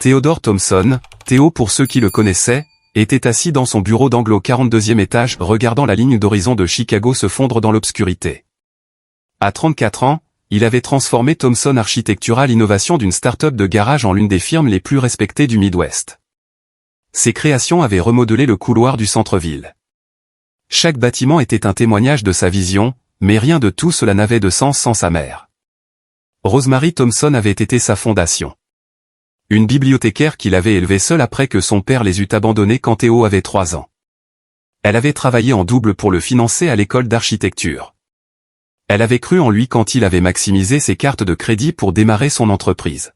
Theodore Thompson, Théo pour ceux qui le connaissaient, était assis dans son bureau d'angle au 42e étage regardant la ligne d'horizon de Chicago se fondre dans l'obscurité. À 34 ans, il avait transformé Thompson Architectural Innovation d'une start-up de garage en l'une des firmes les plus respectées du Midwest. Ses créations avaient remodelé le couloir du centre-ville. Chaque bâtiment était un témoignage de sa vision, mais rien de tout cela n'avait de sens sans sa mère. Rosemary Thompson avait été sa fondation. Une bibliothécaire qu'il avait élevée seule après que son père les eût abandonnés quand Théo avait 3 ans. Elle avait travaillé en double pour le financer à l'école d'architecture. Elle avait cru en lui quand il avait maximisé ses cartes de crédit pour démarrer son entreprise.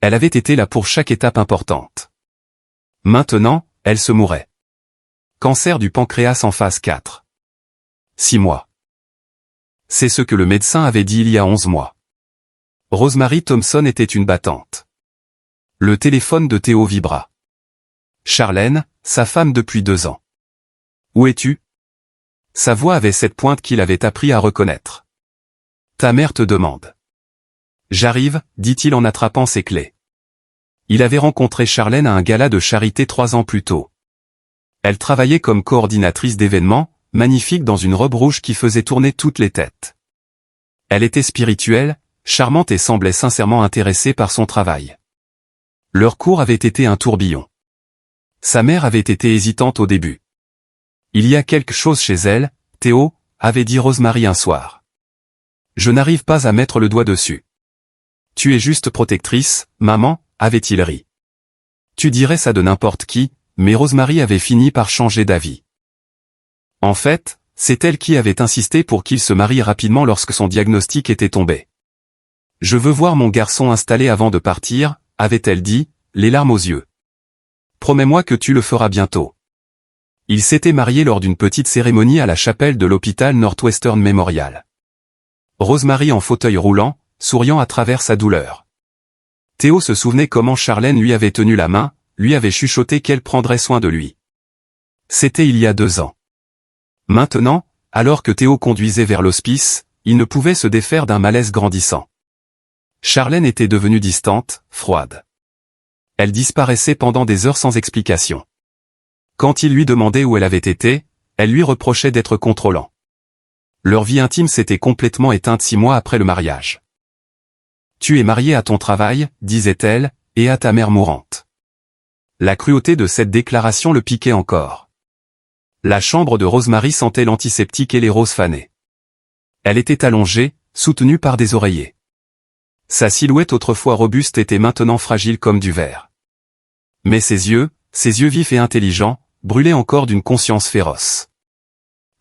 Elle avait été là pour chaque étape importante. Maintenant, elle se mourait. Cancer du pancréas en phase 4. 6 mois. C'est ce que le médecin avait dit il y a 11 mois. Rosemary Thompson était une battante. Le téléphone de Théo vibra. Charlène, sa femme depuis 2 ans. Où es-tu? Sa voix avait cette pointe qu'il avait appris à reconnaître. Ta mère te demande. J'arrive, dit-il en attrapant ses clés. Il avait rencontré Charlène à un gala de charité 3 ans plus tôt. Elle travaillait comme coordinatrice d'événements, magnifique dans une robe rouge qui faisait tourner toutes les têtes. Elle était spirituelle, charmante et semblait sincèrement intéressée par son travail. Leur cours avait été un tourbillon. Sa mère avait été hésitante au début. Il y a quelque chose chez elle, Théo, avait dit Rosemary un soir. Je n'arrive pas à mettre le doigt dessus. Tu es juste protectrice, maman, avait-il ri. Tu dirais ça de n'importe qui, mais Rosemary avait fini par changer d'avis. En fait, c'est elle qui avait insisté pour qu'il se marie rapidement lorsque son diagnostic était tombé. Je veux voir mon garçon installé avant de partir, avait-elle dit, les larmes aux yeux. Promets-moi que tu le feras bientôt. Ils s'étaient mariés lors d'une petite cérémonie à la chapelle de l'hôpital Northwestern Memorial. Rosemary en fauteuil roulant, souriant à travers sa douleur. Théo se souvenait comment Charlène lui avait tenu la main, lui avait chuchoté qu'elle prendrait soin de lui. C'était il y a 2 ans. Maintenant, alors que Théo conduisait vers l'hospice, il ne pouvait se défaire d'un malaise grandissant. Charlène était devenue distante, froide. Elle disparaissait pendant des heures sans explication. Quand il lui demandait où elle avait été, elle lui reprochait d'être contrôlant. Leur vie intime s'était complètement éteinte 6 mois après le mariage. Tu es marié à ton travail, disait-elle, et à ta mère mourante. La cruauté de cette déclaration le piquait encore. La chambre de Rosemary sentait l'antiseptique et les roses fanées. Elle était allongée, soutenue par des oreillers. Sa silhouette autrefois robuste était maintenant fragile comme du verre. Mais ses yeux vifs et intelligents, brûlaient encore d'une conscience féroce.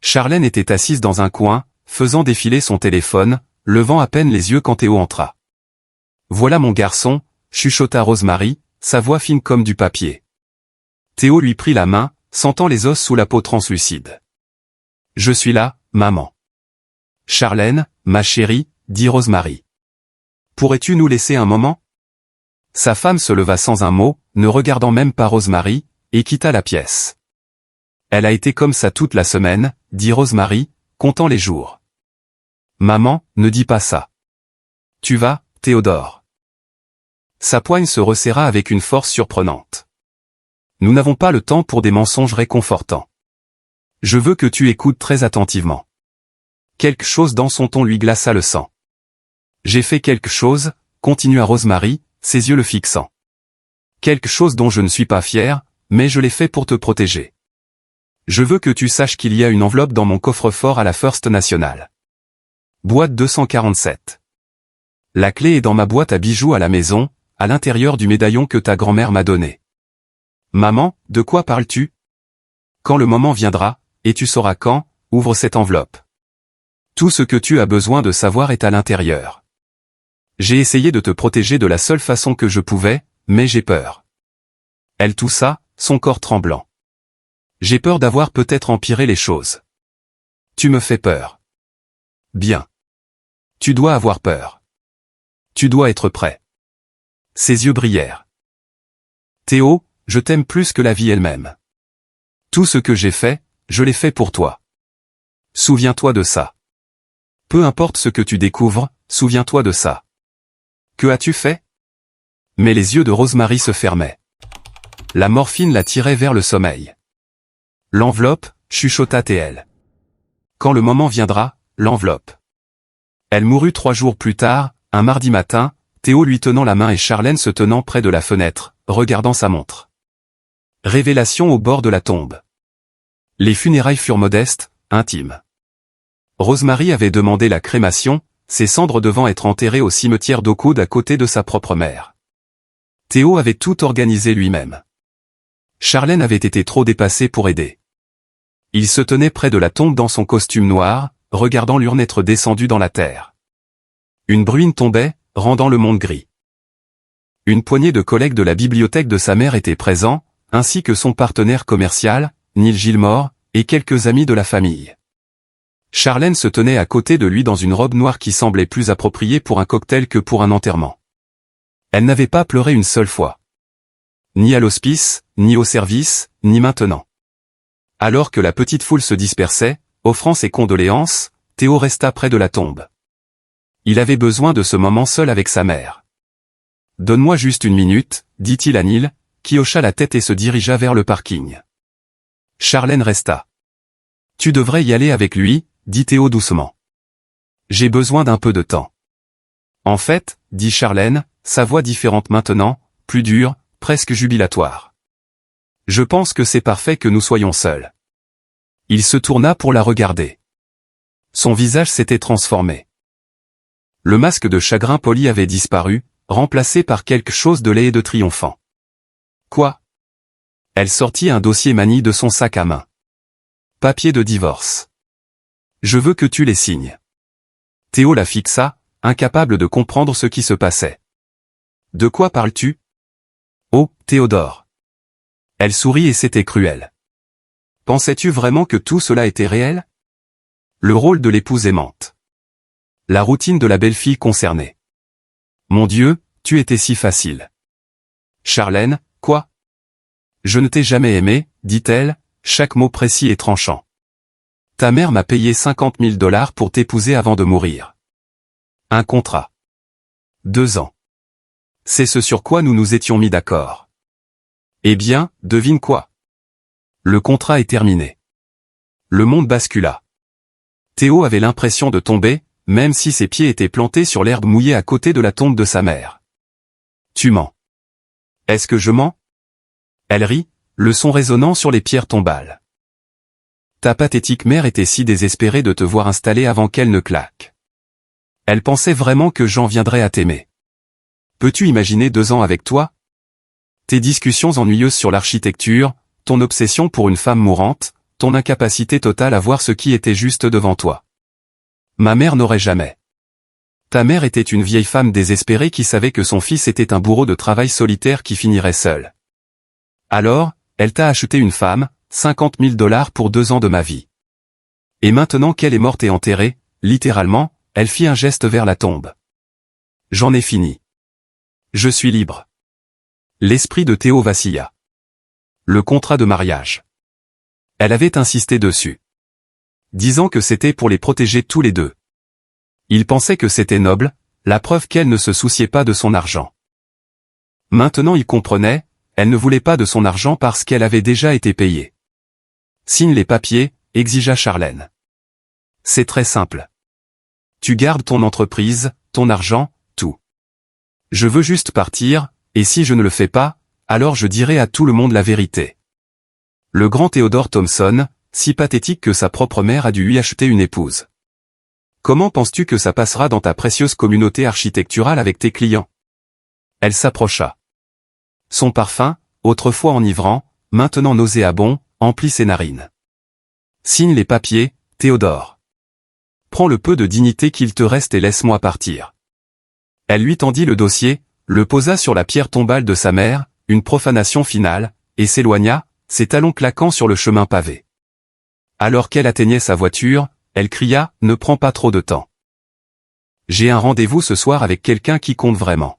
Charlène était assise dans un coin, faisant défiler son téléphone, levant à peine les yeux quand Théo entra. Voilà mon garçon, chuchota Rosemary, sa voix fine comme du papier. Théo lui prit la main, sentant les os sous la peau translucide. Je suis là, maman. Charlène, ma chérie, dit Rosemary. Pourrais-tu nous laisser un moment? Sa femme se leva sans un mot, ne regardant même pas Rosemary, et quitta la pièce. Elle a été comme ça toute la semaine, dit Rosemary, comptant les jours. Maman, ne dis pas ça. Tu vas, Théodore. Sa poigne se resserra avec une force surprenante. Nous n'avons pas le temps pour des mensonges réconfortants. Je veux que tu écoutes très attentivement. Quelque chose dans son ton lui glaça le sang. J'ai fait quelque chose, continua Rosemary, ses yeux le fixant. Quelque chose dont je ne suis pas fier, mais je l'ai fait pour te protéger. Je veux que tu saches qu'il y a une enveloppe dans mon coffre-fort à la First National. Boîte 247. La clé est dans ma boîte à bijoux à la maison, à l'intérieur du médaillon que ta grand-mère m'a donné. Maman, de quoi parles-tu? Quand le moment viendra, et tu sauras quand, ouvre cette enveloppe. Tout ce que tu as besoin de savoir est à l'intérieur. J'ai essayé de te protéger de la seule façon que je pouvais, mais j'ai peur. Elle toussa, son corps tremblant. J'ai peur d'avoir peut-être empiré les choses. Tu me fais peur. Bien. Tu dois avoir peur. Tu dois être prêt. Ses yeux brillèrent. Théo, je t'aime plus que la vie elle-même. Tout ce que j'ai fait, je l'ai fait pour toi. Souviens-toi de ça. Peu importe ce que tu découvres, souviens-toi de ça. Que as-tu fait? Mais les yeux de Rosemary se fermaient. La morphine la tirait vers le sommeil. L'enveloppe, chuchota-t-elle. Quand le moment viendra, l'enveloppe. Elle mourut 3 jours plus tard, un mardi matin, Théo lui tenant la main et Charlène se tenant près de la fenêtre, regardant sa montre. Révélation au bord de la tombe. Les funérailles furent modestes, intimes. Rosemary avait demandé la crémation, ses cendres devant être enterrées au cimetière d'Oakwood à côté de sa propre mère. Théo avait tout organisé lui-même. Charlène avait été trop dépassée pour aider. Il se tenait près de la tombe dans son costume noir, regardant l'urne être descendue dans la terre. Une bruine tombait, rendant le monde gris. Une poignée de collègues de la bibliothèque de sa mère étaient présents, ainsi que son partenaire commercial, Neil Gilmore, et quelques amis de la famille. Charlène se tenait à côté de lui dans une robe noire qui semblait plus appropriée pour un cocktail que pour un enterrement. Elle n'avait pas pleuré une seule fois. Ni à l'hospice, ni au service, ni maintenant. Alors que la petite foule se dispersait, offrant ses condoléances, Théo resta près de la tombe. Il avait besoin de ce moment seul avec sa mère. « Donne-moi juste 1 minute, dit-il à Neil, qui hocha la tête et se dirigea vers le parking. Charlène resta. « Tu devrais y aller avec lui, dit Théo doucement. J'ai besoin d'un peu de temps. » En fait, dit Charlène, sa voix différente maintenant, plus dure, presque jubilatoire. Je pense que c'est parfait que nous soyons seuls. Il se tourna pour la regarder. Son visage s'était transformé. Le masque de chagrin poli avait disparu, remplacé par quelque chose de laid et de triomphant. Quoi? Elle sortit un dossier manie de son sac à main. Papier de divorce. Je veux que tu les signes. Théo la fixa, incapable de comprendre ce qui se passait. De quoi parles-tu? Oh, Théodore. Elle sourit et c'était cruel. Pensais-tu vraiment que tout cela était réel? Le rôle de l'épouse aimante. La routine de la belle-fille concernée. Mon Dieu, tu étais si facile. Charlène, quoi? Je ne t'ai jamais aimé, dit-elle, chaque mot précis et tranchant. Ta mère m'a payé $50 000 pour t'épouser avant de mourir. Un contrat. 2 ans. C'est ce sur quoi nous nous étions mis d'accord. Eh bien, devine quoi? Le contrat est terminé. Le monde bascula. Théo avait l'impression de tomber, même si ses pieds étaient plantés sur l'herbe mouillée à côté de la tombe de sa mère. Tu mens. Est-ce que je mens? Elle rit, le son résonnant sur les pierres tombales. Ta pathétique mère était si désespérée de te voir installée avant qu'elle ne claque. Elle pensait vraiment que j'en viendrais à t'aimer. Peux-tu imaginer 2 ans avec toi? Tes discussions ennuyeuses sur l'architecture, ton obsession pour une femme mourante, ton incapacité totale à voir ce qui était juste devant toi. Ma mère n'aurait jamais. Ta mère était une vieille femme désespérée qui savait que son fils était un bourreau de travail solitaire qui finirait seul. Alors, elle t'a acheté une femme, $50 000 pour 2 ans de ma vie. Et maintenant qu'elle est morte et enterrée, littéralement, elle fit un geste vers la tombe. J'en ai fini. Je suis libre. L'esprit de Théo vacilla. Le contrat de mariage. Elle avait insisté dessus. Disant que c'était pour les protéger tous les deux. Il pensait que c'était noble, la preuve qu'elle ne se souciait pas de son argent. Maintenant il comprenait, elle ne voulait pas de son argent parce qu'elle avait déjà été payée. Signe les papiers, exigea Charlène. C'est très simple. Tu gardes ton entreprise, ton argent, tout. Je veux juste partir, et si je ne le fais pas, alors je dirai à tout le monde la vérité. Le grand Theodore Thompson, si pathétique que sa propre mère a dû lui acheter une épouse. Comment penses-tu que ça passera dans ta précieuse communauté architecturale avec tes clients? Elle s'approcha. Son parfum, autrefois enivrant, maintenant nauséabond, emplit ses narines. Signe les papiers, Théodore. Prends le peu de dignité qu'il te reste et laisse-moi partir. Elle lui tendit le dossier, le posa sur la pierre tombale de sa mère, une profanation finale, et s'éloigna, ses talons claquant sur le chemin pavé. Alors qu'elle atteignait sa voiture, elle cria « Ne prends pas trop de temps. J'ai un rendez-vous ce soir avec quelqu'un qui compte vraiment. »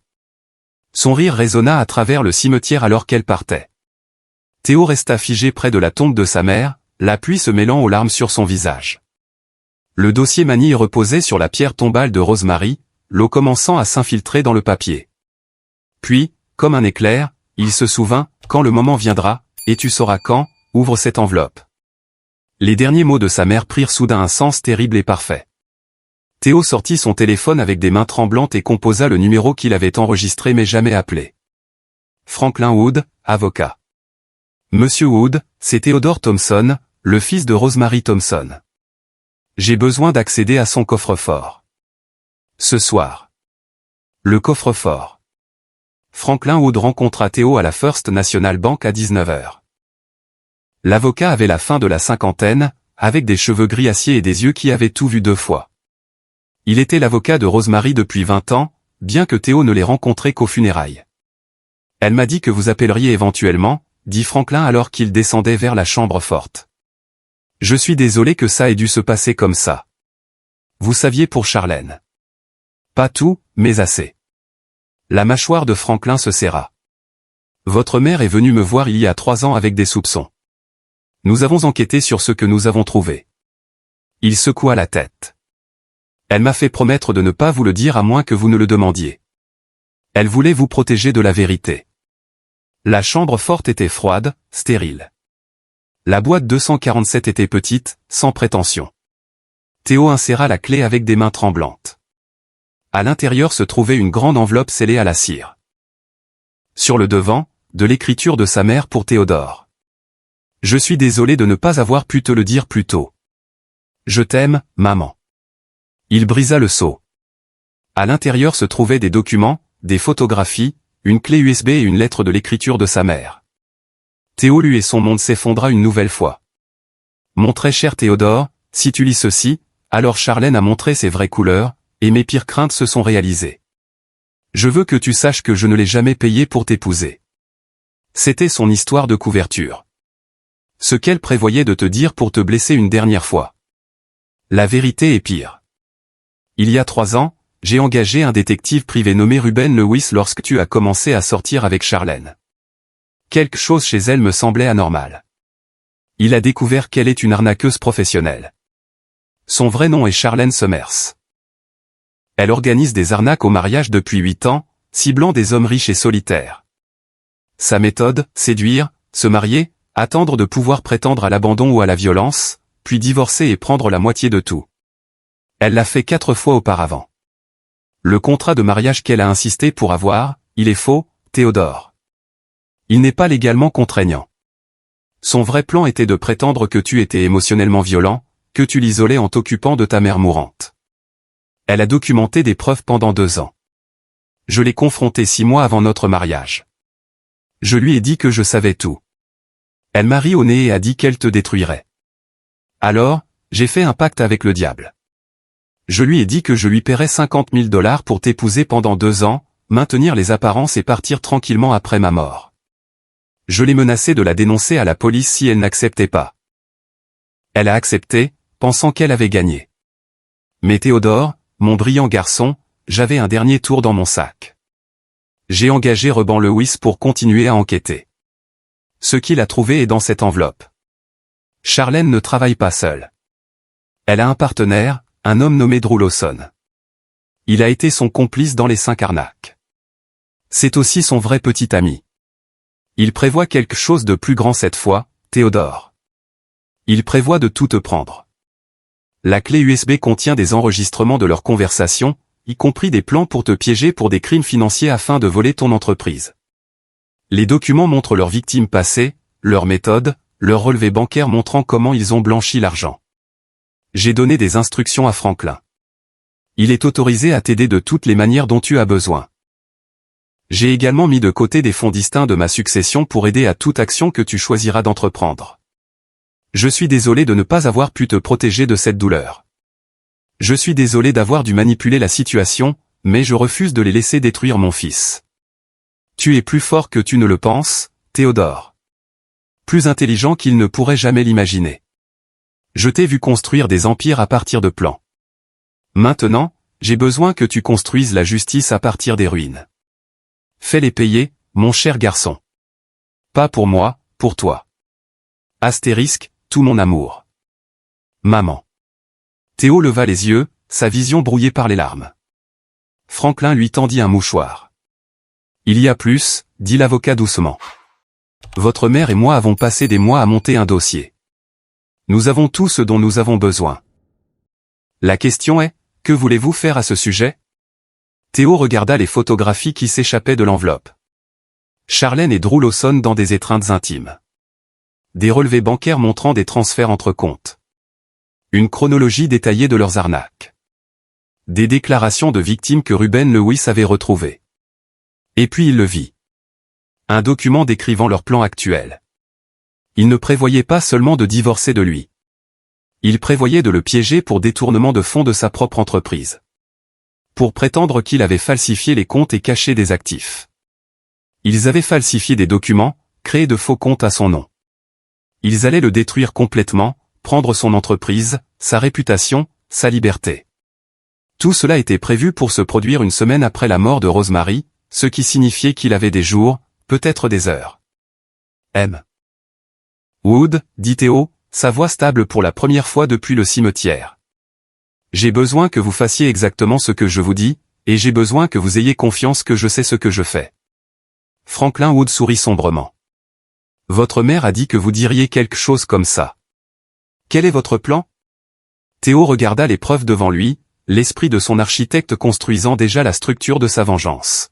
Son rire résonna à travers le cimetière alors qu'elle partait. Théo resta figé près de la tombe de sa mère, la pluie se mêlant aux larmes sur son visage. Le dossier manille reposait sur la pierre tombale de Rosemary, l'eau commençant à s'infiltrer dans le papier. Puis, comme un éclair, il se souvint, quand le moment viendra, et tu sauras quand, ouvre cette enveloppe. Les derniers mots de sa mère prirent soudain un sens terrible et parfait. Théo sortit son téléphone avec des mains tremblantes et composa le numéro qu'il avait enregistré mais jamais appelé. Franklin Wood, avocat. Monsieur Wood, c'est Theodore Thompson, le fils de Rosemary Thompson. J'ai besoin d'accéder à son coffre-fort. Ce soir. Le coffre-fort. Franklin Wood rencontra Théo à la First National Bank à 19h. L'avocat avait la fin de la cinquantaine, avec des cheveux gris acier et des yeux qui avaient tout vu 2 fois. Il était l'avocat de Rosemary depuis 20 ans, bien que Théo ne l'ait rencontré qu'aux funérailles. Elle m'a dit que vous appelleriez éventuellement, dit Franklin alors qu'il descendait vers la chambre forte. Je suis désolé que ça ait dû se passer comme ça. Vous saviez pour Charlène. Pas tout, mais assez. La mâchoire de Franklin se serra. Votre mère est venue me voir il y a 3 ans avec des soupçons. Nous avons enquêté sur ce que nous avons trouvé. Il secoua la tête. Elle m'a fait promettre de ne pas vous le dire à moins que vous ne le demandiez. Elle voulait vous protéger de la vérité. La chambre forte était froide, stérile. La boîte 247 était petite, sans prétention. Théo inséra la clé avec des mains tremblantes. À l'intérieur se trouvait une grande enveloppe scellée à la cire. Sur le devant, de l'écriture de sa mère pour Théodore. Je suis désolé de ne pas avoir pu te le dire plus tôt. Je t'aime, maman. Il brisa le sceau. À l'intérieur se trouvaient des documents, des photographies, une clé USB et une lettre de l'écriture de sa mère. Théo lut et son monde s'effondra une nouvelle fois. Mon très cher Théodore, si tu lis ceci, alors Charlène a montré ses vraies couleurs, et mes pires craintes se sont réalisées. Je veux que tu saches que je ne l'ai jamais payée pour t'épouser. C'était son histoire de couverture. Ce qu'elle prévoyait de te dire pour te blesser une dernière fois. La vérité est pire. Il y a 3 ans, j'ai engagé un détective privé nommé Ruben Lewis lorsque tu as commencé à sortir avec Charlène. Quelque chose chez elle me semblait anormal. Il a découvert qu'elle est une arnaqueuse professionnelle. Son vrai nom est Charlène Summers. Elle organise des arnaques au mariage depuis 8 ans, ciblant des hommes riches et solitaires. Sa méthode, séduire, se marier, attendre de pouvoir prétendre à l'abandon ou à la violence, puis divorcer et prendre la moitié de tout. Elle l'a fait 4 fois auparavant. Le contrat de mariage qu'elle a insisté pour avoir, il est faux, Théodore. Il n'est pas légalement contraignant. Son vrai plan était de prétendre que tu étais émotionnellement violent, que tu l'isolais en t'occupant de ta mère mourante. Elle a documenté des preuves pendant 2 ans. Je l'ai confrontée 6 mois avant notre mariage. Je lui ai dit que je savais tout. Elle m'a ri au nez et a dit qu'elle te détruirait. Alors, j'ai fait un pacte avec le diable. Je lui ai dit que je lui paierais $50 000 pour t'épouser pendant 2 ans, maintenir les apparences et partir tranquillement après ma mort. Je l'ai menacé de la dénoncer à la police si elle n'acceptait pas. Elle a accepté, pensant qu'elle avait gagné. Mais Théodore, mon brillant garçon, j'avais un dernier tour dans mon sac. J'ai engagé Ruben Lewis pour continuer à enquêter. Ce qu'il a trouvé est dans cette enveloppe. Charlène ne travaille pas seule. Elle a un partenaire, un homme nommé Drew Lawson. Il a été son complice dans les 5 arnaques. C'est aussi son vrai petit ami. Il prévoit quelque chose de plus grand cette fois, Théodore. Il prévoit de tout te prendre. La clé USB contient des enregistrements de leurs conversations, y compris des plans pour te piéger pour des crimes financiers afin de voler ton entreprise. Les documents montrent leurs victimes passées, leurs méthodes, leurs relevés bancaires montrant comment ils ont blanchi l'argent. J'ai donné des instructions à Franklin. Il est autorisé à t'aider de toutes les manières dont tu as besoin. J'ai également mis de côté des fonds distincts de ma succession pour aider à toute action que tu choisiras d'entreprendre. Je suis désolé de ne pas avoir pu te protéger de cette douleur. Je suis désolé d'avoir dû manipuler la situation, mais je refuse de les laisser détruire mon fils. Tu es plus fort que tu ne le penses, Théodore. Plus intelligent qu'il ne pourrait jamais l'imaginer. Je t'ai vu construire des empires à partir de plans. Maintenant, j'ai besoin que tu construises la justice à partir des ruines. Fais-les payer, mon cher garçon. Pas pour moi, pour toi. Astérisque, tout mon amour. Maman. Théo leva les yeux, sa vision brouillée par les larmes. Franklin lui tendit un mouchoir. Il y a plus, dit l'avocat doucement. Votre mère et moi avons passé des mois à monter un dossier. Nous avons tout ce dont nous avons besoin. La question est, que voulez-vous faire à ce sujet? Théo regarda les photographies qui s'échappaient de l'enveloppe. Charlène et Drew Lawson dans des étreintes intimes. Des relevés bancaires montrant des transferts entre comptes. Une chronologie détaillée de leurs arnaques. Des déclarations de victimes que Ruben Lewis avait retrouvées. Et puis il le vit. Un document décrivant leur plan actuel. Il ne prévoyait pas seulement de divorcer de lui. Il prévoyait de le piéger pour détournement de fonds de sa propre entreprise. Pour prétendre qu'il avait falsifié les comptes et caché des actifs. Ils avaient falsifié des documents, créé de faux comptes à son nom. Ils allaient le détruire complètement, prendre son entreprise, sa réputation, sa liberté. Tout cela était prévu pour se produire une semaine après la mort de Rosemary, ce qui signifiait qu'il avait des jours, peut-être des heures. M. Wood, dit Théo, sa voix stable pour la première fois depuis le cimetière. J'ai besoin que vous fassiez exactement ce que je vous dis, et j'ai besoin que vous ayez confiance que je sais ce que je fais. Franklin Wood sourit sombrement. Votre mère a dit que vous diriez quelque chose comme ça. Quel est votre plan? Théo regarda les preuves devant lui, l'esprit de son architecte construisant déjà la structure de sa vengeance.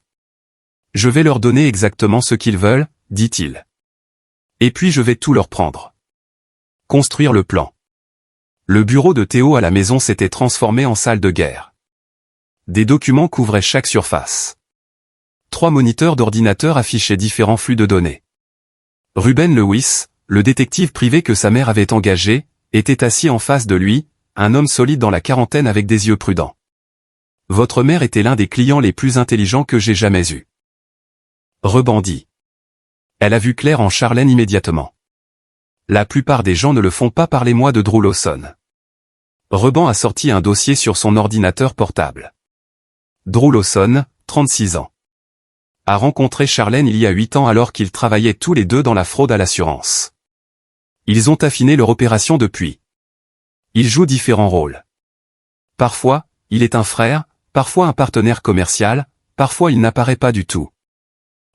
Je vais leur donner exactement ce qu'ils veulent, dit-il. Et puis je vais tout leur prendre. Construire le plan. Le bureau de Théo à la maison s'était transformé en salle de guerre. Des documents couvraient chaque surface. 3 moniteurs d'ordinateur affichaient différents flux de données. Ruben Lewis, le détective privé que sa mère avait engagé, était assis en face de lui, un homme solide dans la quarantaine avec des yeux prudents. Votre mère était l'un des clients les plus intelligents que j'ai jamais eus. Rebondit. Elle a vu clair en Charlène immédiatement. La plupart des gens ne le font pas, parlez-moi de Drew Lawson. Reban a sorti un dossier sur son ordinateur portable. Drew Lawson, 36 ans. A rencontré Charlène il y a 8 ans alors qu'ils travaillaient tous les deux dans la fraude à l'assurance. Ils ont affiné leur opération depuis. Il joue différents rôles. Parfois, il est un frère, parfois un partenaire commercial, parfois il n'apparaît pas du tout.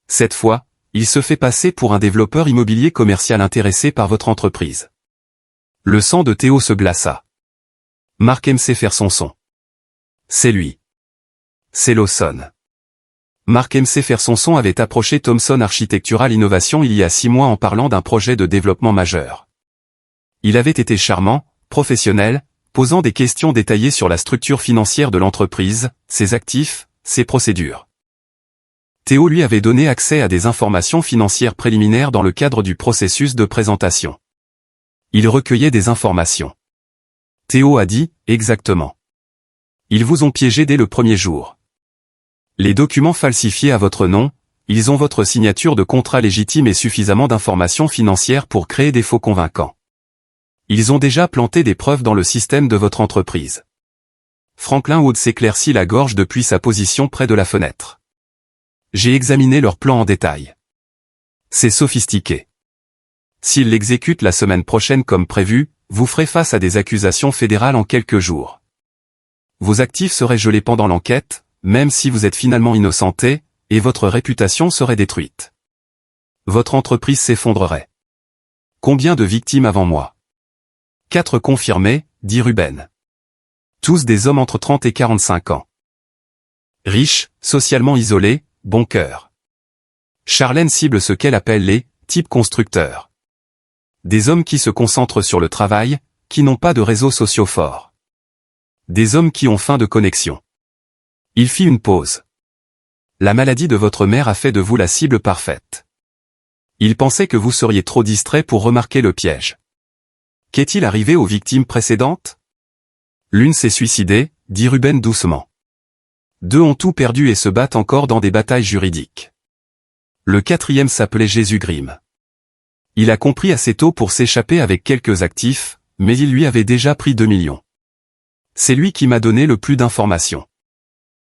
Cette fois, il se fait passer pour un développeur immobilier commercial intéressé par votre entreprise. Le sang de Théo se glaça. Mark MC faire son son. C'est lui. C'est Lawson. Mark MC faire son son avait approché Thomson Architectural Innovation il y a 6 mois en parlant d'un projet de développement majeur. Il avait été charmant, professionnel, posant des questions détaillées sur la structure financière de l'entreprise, ses actifs, ses procédures. Théo lui avait donné accès à des informations financières préliminaires dans le cadre du processus de présentation. Il recueillait des informations. Théo a dit, exactement. Ils vous ont piégé dès le premier jour. Les documents falsifiés à votre nom, ils ont votre signature de contrat légitime et suffisamment d'informations financières pour créer des faux convaincants. Ils ont déjà planté des preuves dans le système de votre entreprise. Franklin Wood s'éclaircit la gorge depuis sa position près de la fenêtre. J'ai examiné leur plan en détail. C'est sophistiqué. S'ils l'exécutent la semaine prochaine comme prévu, vous ferez face à des accusations fédérales en quelques jours. Vos actifs seraient gelés pendant l'enquête, même si vous êtes finalement innocenté, et votre réputation serait détruite. Votre entreprise s'effondrerait. Combien de victimes avant moi? 4 confirmés, dit Ruben. Tous des hommes entre 30 et 45 ans. Riches, socialement isolés, bon cœur. Charlène cible ce qu'elle appelle les « types constructeurs ». Des hommes qui se concentrent sur le travail, qui n'ont pas de réseaux sociaux forts. Des hommes qui ont faim de connexion. Il fit une pause. La maladie de votre mère a fait de vous la cible parfaite. Il pensait que vous seriez trop distrait pour remarquer le piège. Qu'est-il arrivé aux victimes précédentes? L'une s'est suicidée, dit Ruben doucement. 2 ont tout perdu et se battent encore dans des batailles juridiques. Le 4e s'appelait Jésus Grimm. Il a compris assez tôt pour s'échapper avec quelques actifs, mais il lui avait déjà pris 2 millions. C'est lui qui m'a donné le plus d'informations.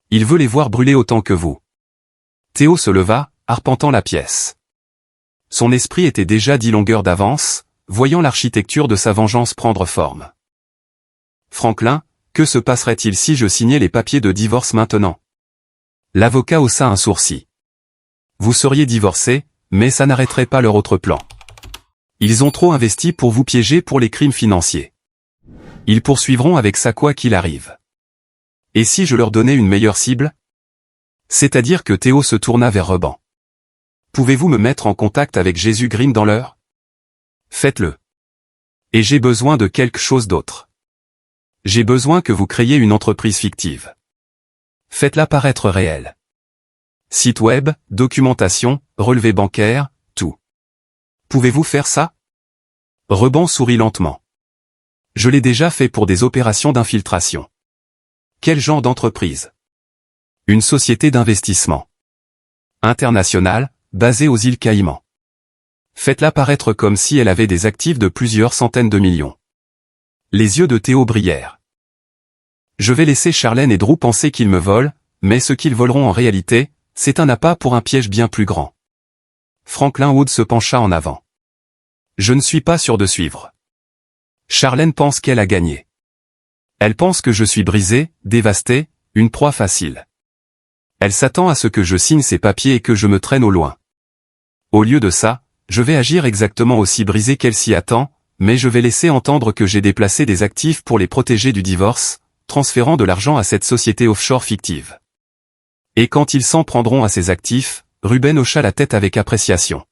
Il veut les voir brûler autant que vous. Théo se leva, arpentant la pièce. Son esprit était déjà 10 longueurs d'avance, voyant l'architecture de sa vengeance prendre forme. Franklin, que se passerait-il si je signais les papiers de divorce maintenant? L'avocat haussa un sourcil. Vous seriez divorcés, mais ça n'arrêterait pas leur autre plan. Ils ont trop investi pour vous piéger pour les crimes financiers. Ils poursuivront avec ça quoi qu'il arrive. Et si je leur donnais une meilleure cible? C'est-à-dire que Théo se tourna vers Reban. Pouvez-vous me mettre en contact avec Jésus Grimm dans l'heure? Faites-le. Et j'ai besoin de quelque chose d'autre. J'ai besoin que vous créiez une entreprise fictive. Faites-la paraître réelle. Site web, documentation, relevé bancaire, tout. Pouvez-vous faire ça? Reban sourit lentement. Je l'ai déjà fait pour des opérations d'infiltration. Quel genre d'entreprise? Une société d'investissement. Internationale, basée aux îles Caïmans. Faites-la paraître comme si elle avait des actifs de plusieurs centaines de millions. Les yeux de Théo brillèrent. Je vais laisser Charlène et Drew penser qu'ils me volent, mais ce qu'ils voleront en réalité, c'est un appât pour un piège bien plus grand. Franklin Wood se pencha en avant. Je ne suis pas sûr de suivre. Charlène pense qu'elle a gagné. Elle pense que je suis brisé, dévasté, une proie facile. Elle s'attend à ce que je signe ces papiers et que je me traîne au loin. Au lieu de ça, je vais agir exactement aussi brisé qu'elle s'y attend, mais je vais laisser entendre que j'ai déplacé des actifs pour les protéger du divorce, transférant de l'argent à cette société offshore fictive. Et quand ils s'en prendront à ces actifs, Ruben hocha la tête avec appréciation.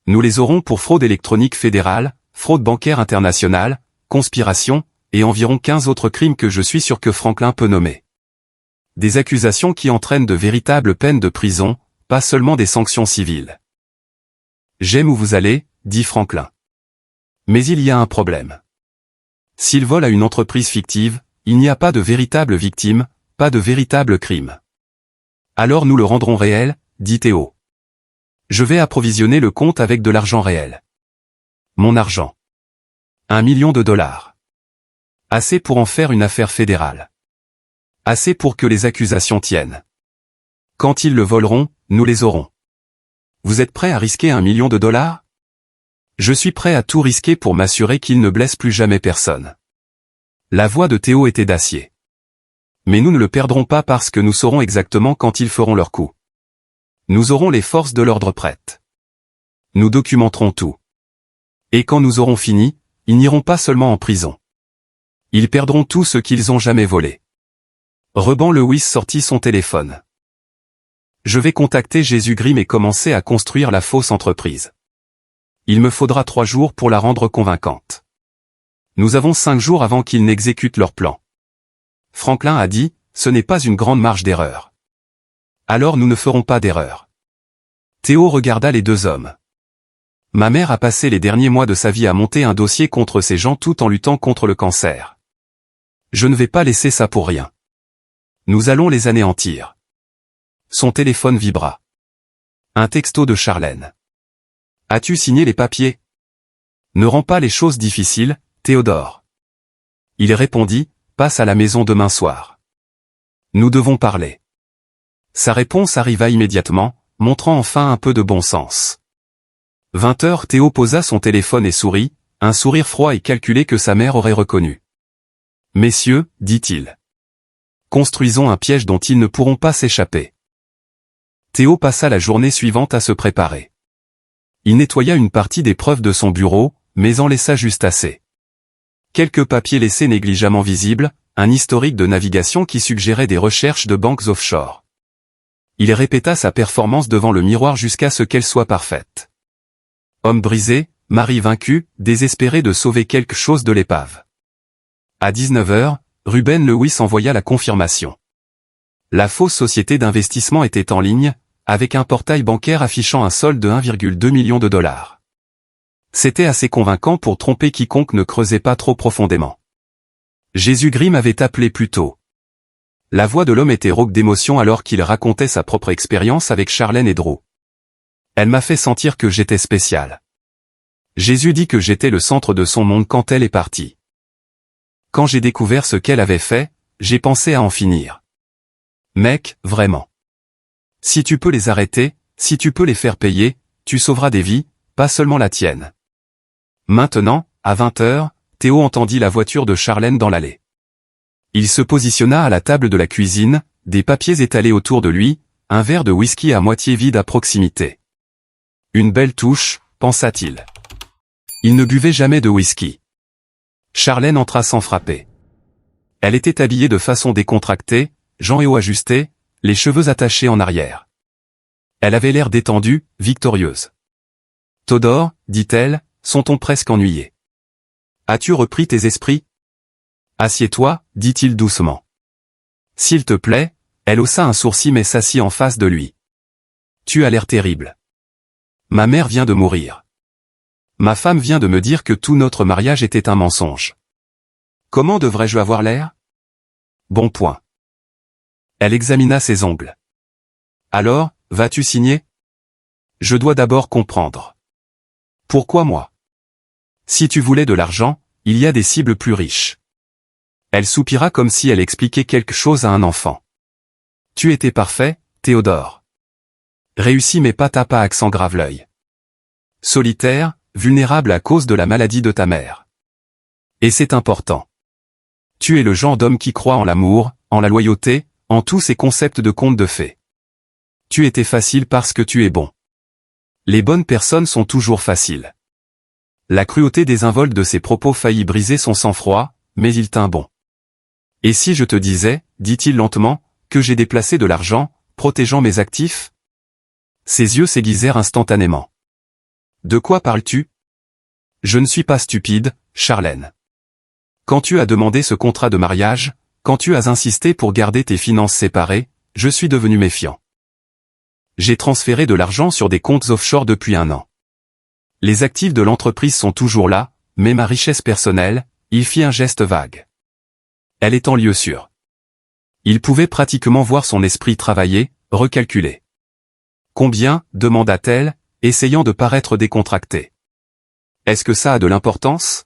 Nous les aurons pour fraude électronique fédérale, fraude bancaire internationale, conspiration, et environ 15 autres crimes que je suis sûr que Franklin peut nommer. Des accusations qui entraînent de véritables peines de prison, pas seulement des sanctions civiles. J'aime où vous allez, dit Franklin. Mais il y a un problème. S'il vole à une entreprise fictive, il n'y a pas de véritable victime, pas de véritable crime. Alors nous le rendrons réel, dit Théo. Je vais approvisionner le compte avec de l'argent réel. Mon argent. 1 million de dollars. Assez pour en faire une affaire fédérale. Assez pour que les accusations tiennent. Quand ils le voleront, nous les aurons. Vous êtes prêt à risquer 1 million de dollars? Je suis prêt à tout risquer pour m'assurer qu'il ne blesse plus jamais personne. La voix de Théo était d'acier. Mais nous ne le perdrons pas parce que nous saurons exactement quand ils feront leur coup. Nous aurons les forces de l'ordre prêtes. Nous documenterons tout. Et quand nous aurons fini, ils n'iront pas seulement en prison. Ils perdront tout ce qu'ils ont jamais volé. Reban Lewis sortit son téléphone. Je vais contacter Jésus Grimm et commencer à construire la fausse entreprise. Il me faudra 3 jours pour la rendre convaincante. Nous avons 5 jours avant qu'ils n'exécutent leur plan. Franklin a dit, ce n'est pas une grande marge d'erreur. Alors nous ne ferons pas d'erreur. Théo regarda les deux hommes. Ma mère a passé les derniers mois de sa vie à monter un dossier contre ces gens tout en luttant contre le cancer. Je ne vais pas laisser ça pour rien. Nous allons les anéantir. Son téléphone vibra. Un texto de Charlène. As-tu signé les papiers? Ne rends pas les choses difficiles, Théodore. Il répondit, passe à la maison demain soir. Nous devons parler. Sa réponse arriva immédiatement, montrant enfin un peu de bon sens. 20 heures, Théo posa son téléphone et sourit, un sourire froid et calculé que sa mère aurait reconnu. Messieurs, dit-il. Construisons un piège dont ils ne pourront pas s'échapper. Théo passa la journée suivante à se préparer. Il nettoya une partie des preuves de son bureau, mais en laissa juste assez. Quelques papiers laissés négligemment visibles, un historique de navigation qui suggérait des recherches de banques offshore. Il répéta sa performance devant le miroir jusqu'à ce qu'elle soit parfaite. Homme brisé, mari vaincu, désespéré de sauver quelque chose de l'épave. À 19 heures, Ruben Lewis envoya la confirmation. La fausse société d'investissement était en ligne, avec un portail bancaire affichant un solde de 1,2 million de dollars. C'était assez convaincant pour tromper quiconque ne creusait pas trop profondément. Jésus Grimm avait appelé plus tôt. La voix de l'homme était rauque d'émotion alors qu'il racontait sa propre expérience avec Charlène et Drew. Elle m'a fait sentir que j'étais spécial. Jésus dit que j'étais le centre de son monde quand elle est partie. Quand j'ai découvert ce qu'elle avait fait, j'ai pensé à en finir. Mec, vraiment. Si tu peux les arrêter, si tu peux les faire payer, tu sauveras des vies, pas seulement la tienne. Maintenant, à 20 heures, Théo entendit la voiture de Charlène dans l'allée. Il se positionna à la table de la cuisine, des papiers étalés autour de lui, un verre de whisky à moitié vide à proximité. Une belle touche, pensa-t-il. Il ne buvait jamais de whisky. Charlène entra sans frapper. Elle était habillée de façon décontractée, jambes et haut ajustés, les cheveux attachés en arrière. Elle avait l'air détendue, victorieuse. « Théodore, dit-elle, son ton presque ennuyé. As-tu repris tes esprits ? Assieds-toi, dit-il doucement. S'il te plaît, elle haussa un sourcil mais s'assit en face de lui. Tu as l'air terrible. Ma mère vient de mourir. Ma femme vient de me dire que tout notre mariage était un mensonge. Comment devrais-je avoir l'air ? Bon point. Elle examina ses ongles. Alors, vas-tu signer ? Je dois d'abord comprendre. Pourquoi moi ? Si tu voulais de l'argent, il y a des cibles plus riches. Elle soupira comme si elle expliquait quelque chose à un enfant. Tu étais parfait, Théodore. Réussi mais pas tapa accent grave l'œil. Solitaire, vulnérable à cause de la maladie de ta mère. Et c'est important. Tu es le genre d'homme qui croit en l'amour, en la loyauté, en tous ces concepts de contes de fées. Tu étais facile parce que tu es bon. Les bonnes personnes sont toujours faciles. La cruauté désinvolte de ses propos faillit briser son sang-froid, mais il tint bon. Et si je te disais, dit-il lentement, que j'ai déplacé de l'argent, protégeant mes actifs ? Ses yeux s'aiguisèrent instantanément. De quoi parles-tu ? Je ne suis pas stupide, Charlène. Quand tu as demandé ce contrat de mariage, quand tu as insisté pour garder tes finances séparées, je suis devenu méfiant. J'ai transféré de l'argent sur des comptes offshore depuis 1 an. Les actifs de l'entreprise sont toujours là, mais ma richesse personnelle, il fit un geste vague. Elle est en lieu sûr. Il pouvait pratiquement voir son esprit travailler, recalculer. Combien, demanda-t-elle, essayant de paraître décontractée. Est-ce que ça a de l'importance ?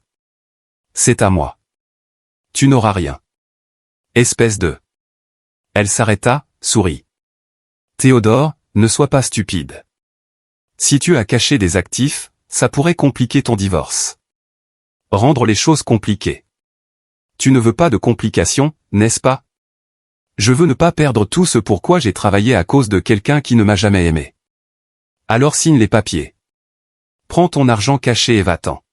C'est à moi. Tu n'auras rien. Espèce de... Elle s'arrêta, sourit. Théodore, ne sois pas stupide. Si tu as caché des actifs, ça pourrait compliquer ton divorce. Rendre les choses compliquées. Tu ne veux pas de complications, n'est-ce pas ? Je veux ne pas perdre tout ce pourquoi j'ai travaillé à cause de quelqu'un qui ne m'a jamais aimé. Alors signe les papiers. Prends ton argent caché et va-t'en.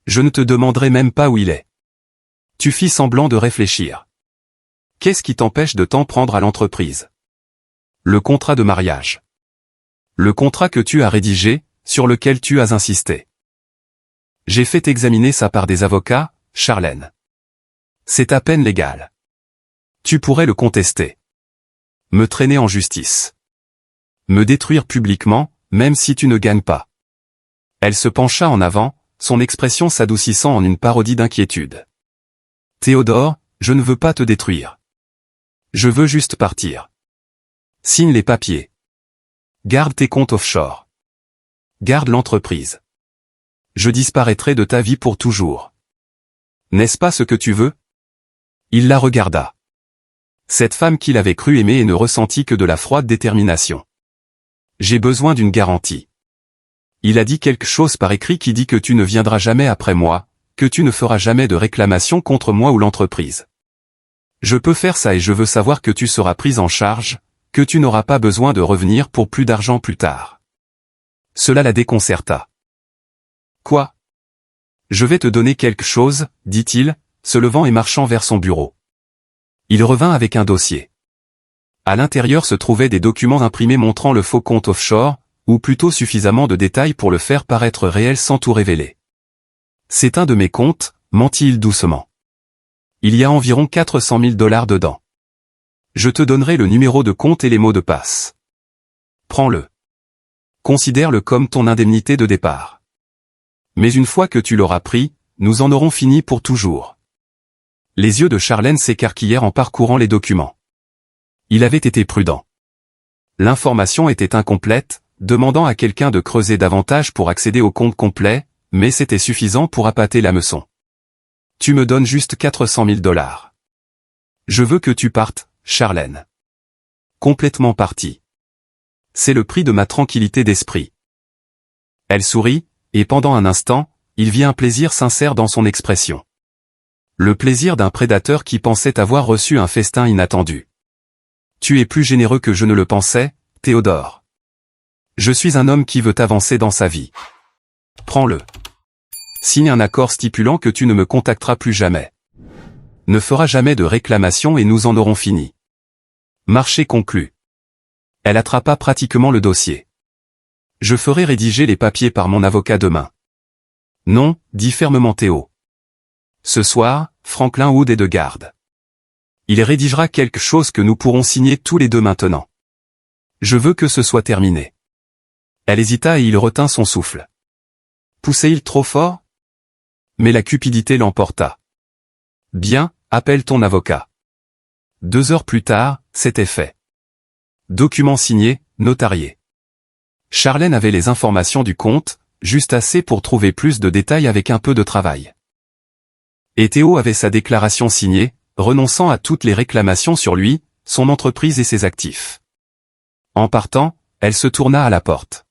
Je ne te demanderai même pas où il est. Tu fis semblant de réfléchir. Qu'est-ce qui t'empêche de t'en prendre à l'entreprise ? Le contrat de mariage. Le contrat que tu as rédigé, sur lequel tu as insisté. J'ai fait examiner ça par des avocats, Charlène. C'est à peine légal. Tu pourrais le contester. Me traîner en justice. Me détruire publiquement, même si tu ne gagnes pas. Elle se pencha en avant, son expression s'adoucissant en une parodie d'inquiétude. Théodore, je ne veux pas te détruire. Je veux juste partir. Signe les papiers. Garde tes comptes offshore. Garde l'entreprise. Je disparaîtrai de ta vie pour toujours. N'est-ce pas ce que tu veux ? Il la regarda. Cette femme qu'il avait cru aimer et ne ressentit que de la froide détermination. J'ai besoin d'une garantie. Il a dit quelque chose par écrit qui dit que tu ne viendras jamais après moi, que tu ne feras jamais de réclamation contre moi ou l'entreprise. Je peux faire ça et je veux savoir que tu seras prise en charge, que tu n'auras pas besoin de revenir pour plus d'argent plus tard. Cela la déconcerta. Quoi ? Je vais te donner quelque chose, dit-il, se levant et marchant vers son bureau. Il revint avec un dossier. À l'intérieur se trouvaient des documents imprimés montrant le faux compte offshore, ou plutôt suffisamment de détails pour le faire paraître réel sans tout révéler. C'est un de mes comptes, mentit-il doucement. Il y a environ 400 000 $ dedans. Je te donnerai le numéro de compte et les mots de passe. Prends-le. Considère-le comme ton indemnité de départ. Mais une fois que tu l'auras pris, nous en aurons fini pour toujours. Les yeux de Charlène s'écarquillèrent en parcourant les documents. Il avait été prudent. L'information était incomplète, demandant à quelqu'un de creuser davantage pour accéder au compte complet, mais c'était suffisant pour appâter l'hameçon. Tu me donnes juste 400 000 $. Je veux que tu partes, Charlène. Complètement partie. C'est le prix de ma tranquillité d'esprit. Elle sourit, et pendant un instant, il vit un plaisir sincère dans son expression. Le plaisir d'un prédateur qui pensait avoir reçu un festin inattendu. Tu es plus généreux que je ne le pensais, Théodore. Je suis un homme qui veut avancer dans sa vie. Prends-le. Signe un accord stipulant que tu ne me contacteras plus jamais. Ne feras jamais de réclamation et nous en aurons fini. Marché conclu. Elle attrapa pratiquement le dossier. Je ferai rédiger les papiers par mon avocat demain. Non, dit fermement Théo. Ce soir, Franklin Wood est de garde. Il rédigera quelque chose que nous pourrons signer tous les deux maintenant. Je veux que ce soit terminé. Elle hésita et il retint son souffle. Poussait-il trop fort? Mais la cupidité l'emporta. Bien, appelle ton avocat. 2 heures plus tard, c'était fait. Document signé, notarié. Charlène avait les informations du compte, juste assez pour trouver plus de détails avec un peu de travail. Et Théo avait sa déclaration signée, renonçant à toutes les réclamations sur lui, son entreprise et ses actifs. En partant, elle se tourna à la porte.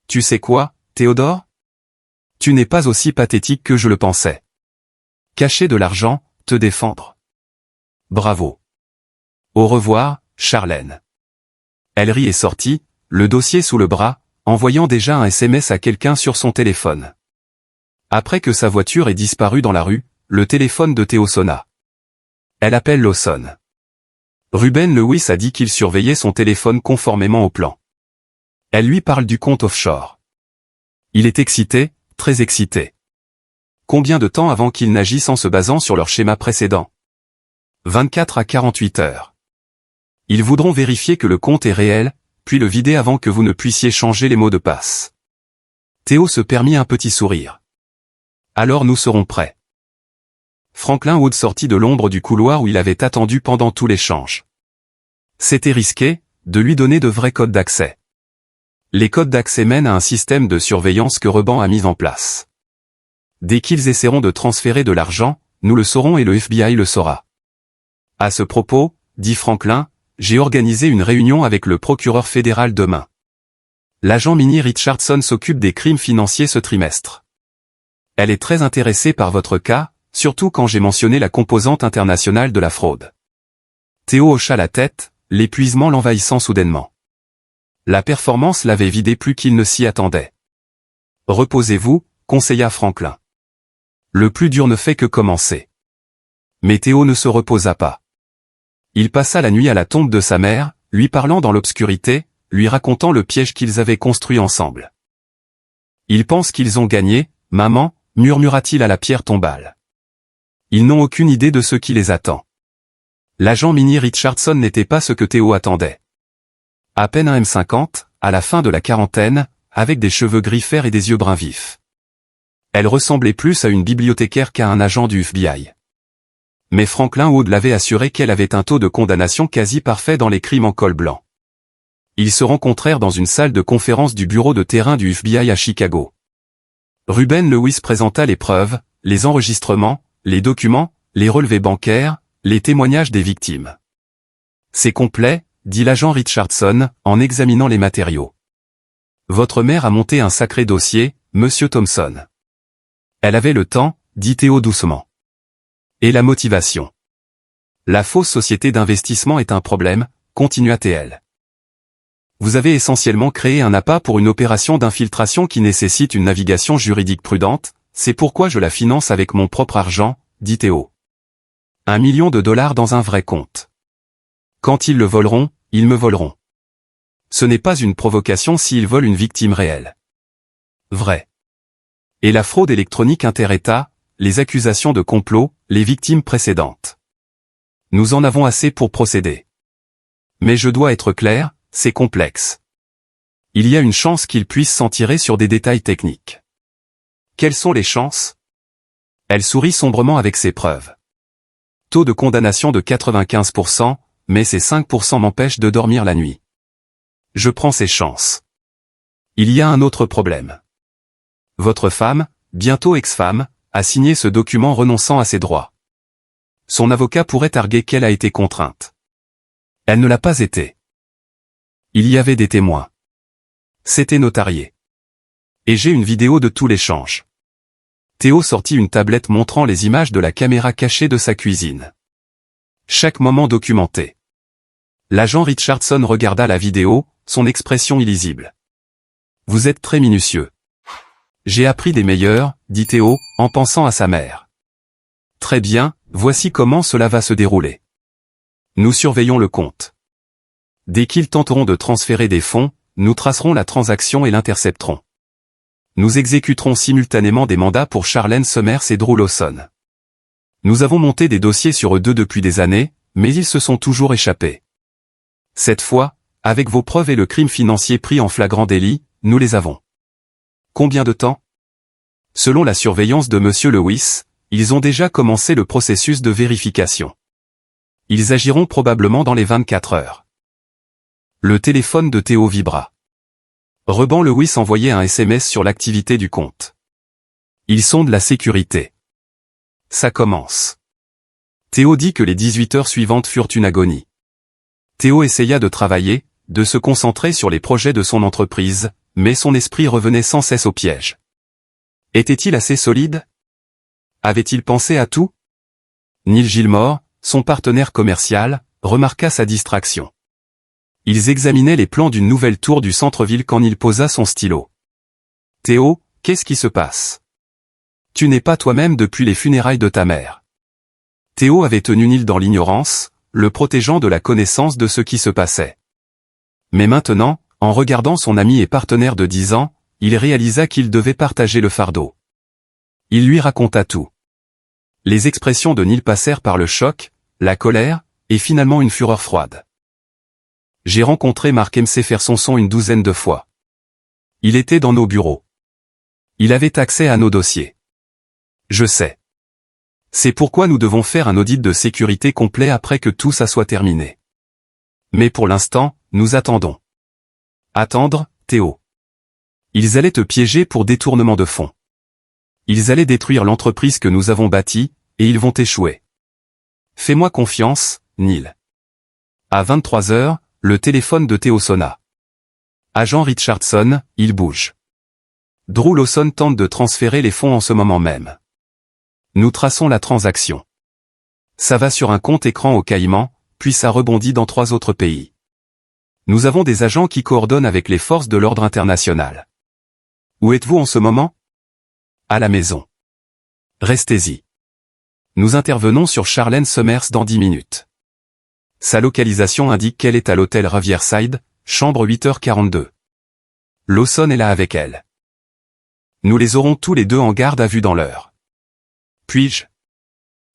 Tu sais quoi, Théodore? Tu n'es pas aussi pathétique que je le pensais. Cacher de l'argent, te défendre. Bravo. Au revoir, Charlène. Elle rit et sortit, le dossier sous le bras, envoyant déjà un SMS à quelqu'un sur son téléphone. Après que sa voiture ait disparu dans la rue, le téléphone de Théo sonna. Elle appelle Lawson. Ruben Lewis a dit qu'il surveillait son téléphone conformément au plan. Elle lui parle du compte offshore. Il est excité, très excité. Combien de temps avant qu'ils n'agissent en se basant sur leur schéma précédent? 24 à 48 heures. Ils voudront vérifier que le compte est réel, puis le vider avant que vous ne puissiez changer les mots de passe. Théo se permit un petit sourire. Alors nous serons prêts. Franklin Wood sortit de l'ombre du couloir où il avait attendu pendant tout l'échange. C'était risqué, de lui donner de vrais codes d'accès. Les codes d'accès mènent à un système de surveillance que Reban a mis en place. Dès qu'ils essaieront de transférer de l'argent, nous le saurons et le FBI le saura. À ce propos, dit Franklin, j'ai organisé une réunion avec le procureur fédéral demain. L'agent Minnie Richardson s'occupe des crimes financiers ce trimestre. Elle est très intéressée par votre cas, surtout quand j'ai mentionné la composante internationale de la fraude. Théo hocha la tête, l'épuisement l'envahissant soudainement. La performance l'avait vidé plus qu'il ne s'y attendait. Reposez-vous, conseilla Franklin. Le plus dur ne fait que commencer. Mais Théo ne se reposa pas. Il passa la nuit à la tombe de sa mère, lui parlant dans l'obscurité, lui racontant le piège qu'ils avaient construit ensemble. Ils pensent qu'ils ont gagné, maman, murmura-t-il à la pierre tombale. Ils n'ont aucune idée de ce qui les attend. L'agent Minnie Richardson n'était pas ce que Théo attendait. À peine un M50, à la fin de la quarantaine, avec des cheveux gris fer et des yeux bruns vifs. Elle ressemblait plus à une bibliothécaire qu'à un agent du FBI. Mais Franklin Wood l'avait assuré qu'elle avait un taux de condamnation quasi parfait dans les crimes en col blanc. Ils se rencontrèrent dans une salle de conférence du bureau de terrain du FBI à Chicago. Ruben Lewis présenta les preuves, les enregistrements, les documents, les relevés bancaires, les témoignages des victimes. C'est complet, dit l'agent Richardson, en examinant les matériaux. Votre mère a monté un sacré dossier, monsieur Thompson. Elle avait le temps, dit Théo doucement. Et la motivation. La fausse société d'investissement est un problème, continua TL. Vous avez essentiellement créé un appât pour une opération d'infiltration qui nécessite une navigation juridique prudente, c'est pourquoi je la finance avec mon propre argent, dit Théo. $1 million dans un vrai compte. Quand ils le voleront, ils me voleront. Ce n'est pas une provocation s'ils volent une victime réelle. Vrai. Et la fraude électronique inter-État, les accusations de complot, les victimes précédentes. Nous en avons assez pour procéder. Mais je dois être clair, c'est complexe. Il y a une chance qu'ils puissent s'en tirer sur des détails techniques. Quelles sont les chances? Elle sourit sombrement avec ses preuves. Taux de condamnation de 95%, mais ces 5% m'empêchent de dormir la nuit. Je prends ces chances. Il y a un autre problème. Votre femme, bientôt ex-femme, a signé ce document renonçant à ses droits. Son avocat pourrait arguer qu'elle a été contrainte. Elle ne l'a pas été. Il y avait des témoins. C'était notarié. Et j'ai une vidéo de tout l'échange. Théo sortit une tablette montrant les images de la caméra cachée de sa cuisine. Chaque moment documenté. L'agent Richardson regarda la vidéo, son expression illisible. Vous êtes très minutieux. J'ai appris des meilleurs, dit Théo, en pensant à sa mère. Très bien, voici comment cela va se dérouler. Nous surveillons le compte. Dès qu'ils tenteront de transférer des fonds, nous tracerons la transaction et l'intercepterons. Nous exécuterons simultanément des mandats pour Charlène Summers et Drew Lawson. Nous avons monté des dossiers sur eux deux depuis des années, mais ils se sont toujours échappés. Cette fois, avec vos preuves et le crime financier pris en flagrant délit, nous les avons. Combien de temps? Selon la surveillance de Monsieur Lewis, ils ont déjà commencé le processus de vérification. Ils agiront probablement dans les 24 heures. Le téléphone de Théo vibra. Reban Lewis envoyait un SMS sur l'activité du compte. Ils sont de la sécurité. Ça commence. Théo dit que les 18 heures suivantes furent une agonie. Théo essaya de travailler, de se concentrer sur les projets de son entreprise, mais son esprit revenait sans cesse au piège. Était-il assez solide? Avait-il pensé à tout? Neil Gilmore, son partenaire commercial, remarqua sa distraction. Ils examinaient les plans d'une nouvelle tour du centre-ville quand Neil posa son stylo. Théo, qu'est-ce qui se passe? Tu n'es pas toi-même depuis les funérailles de ta mère. Théo avait tenu Neil dans l'ignorance, le protégeant de la connaissance de ce qui se passait. Mais maintenant, en regardant son ami et partenaire de 10 ans, il réalisa qu'il devait partager le fardeau. Il lui raconta tout. Les expressions de Neil passèrent par le choc, la colère, et finalement une fureur froide. J'ai rencontré Mark McPherson une douzaine de fois. Il était dans nos bureaux. Il avait accès à nos dossiers. Je sais. C'est pourquoi nous devons faire un audit de sécurité complet après que tout ça soit terminé. Mais pour l'instant, nous attendons. Attendre, Théo. Ils allaient te piéger pour détournement de fonds. Ils allaient détruire l'entreprise que nous avons bâtie, et ils vont échouer. Fais-moi confiance, Neil. À 23 heures, le téléphone de Théo sonna. Agent Richardson, il bouge. Drew Lawson tente de transférer les fonds en ce moment même. Nous traçons la transaction. Ça va sur un compte écran au Caïman, puis ça rebondit dans 3 autres pays. Nous avons des agents qui coordonnent avec les forces de l'ordre international. Où êtes-vous en ce moment? À la maison. Restez-y. Nous intervenons sur Charlène Summers dans 10 minutes. Sa localisation indique qu'elle est à l'hôtel Riverside, chambre 8h42. Lawson est là avec elle. Nous les aurons tous les deux en garde à vue dans l'heure. Puis-je?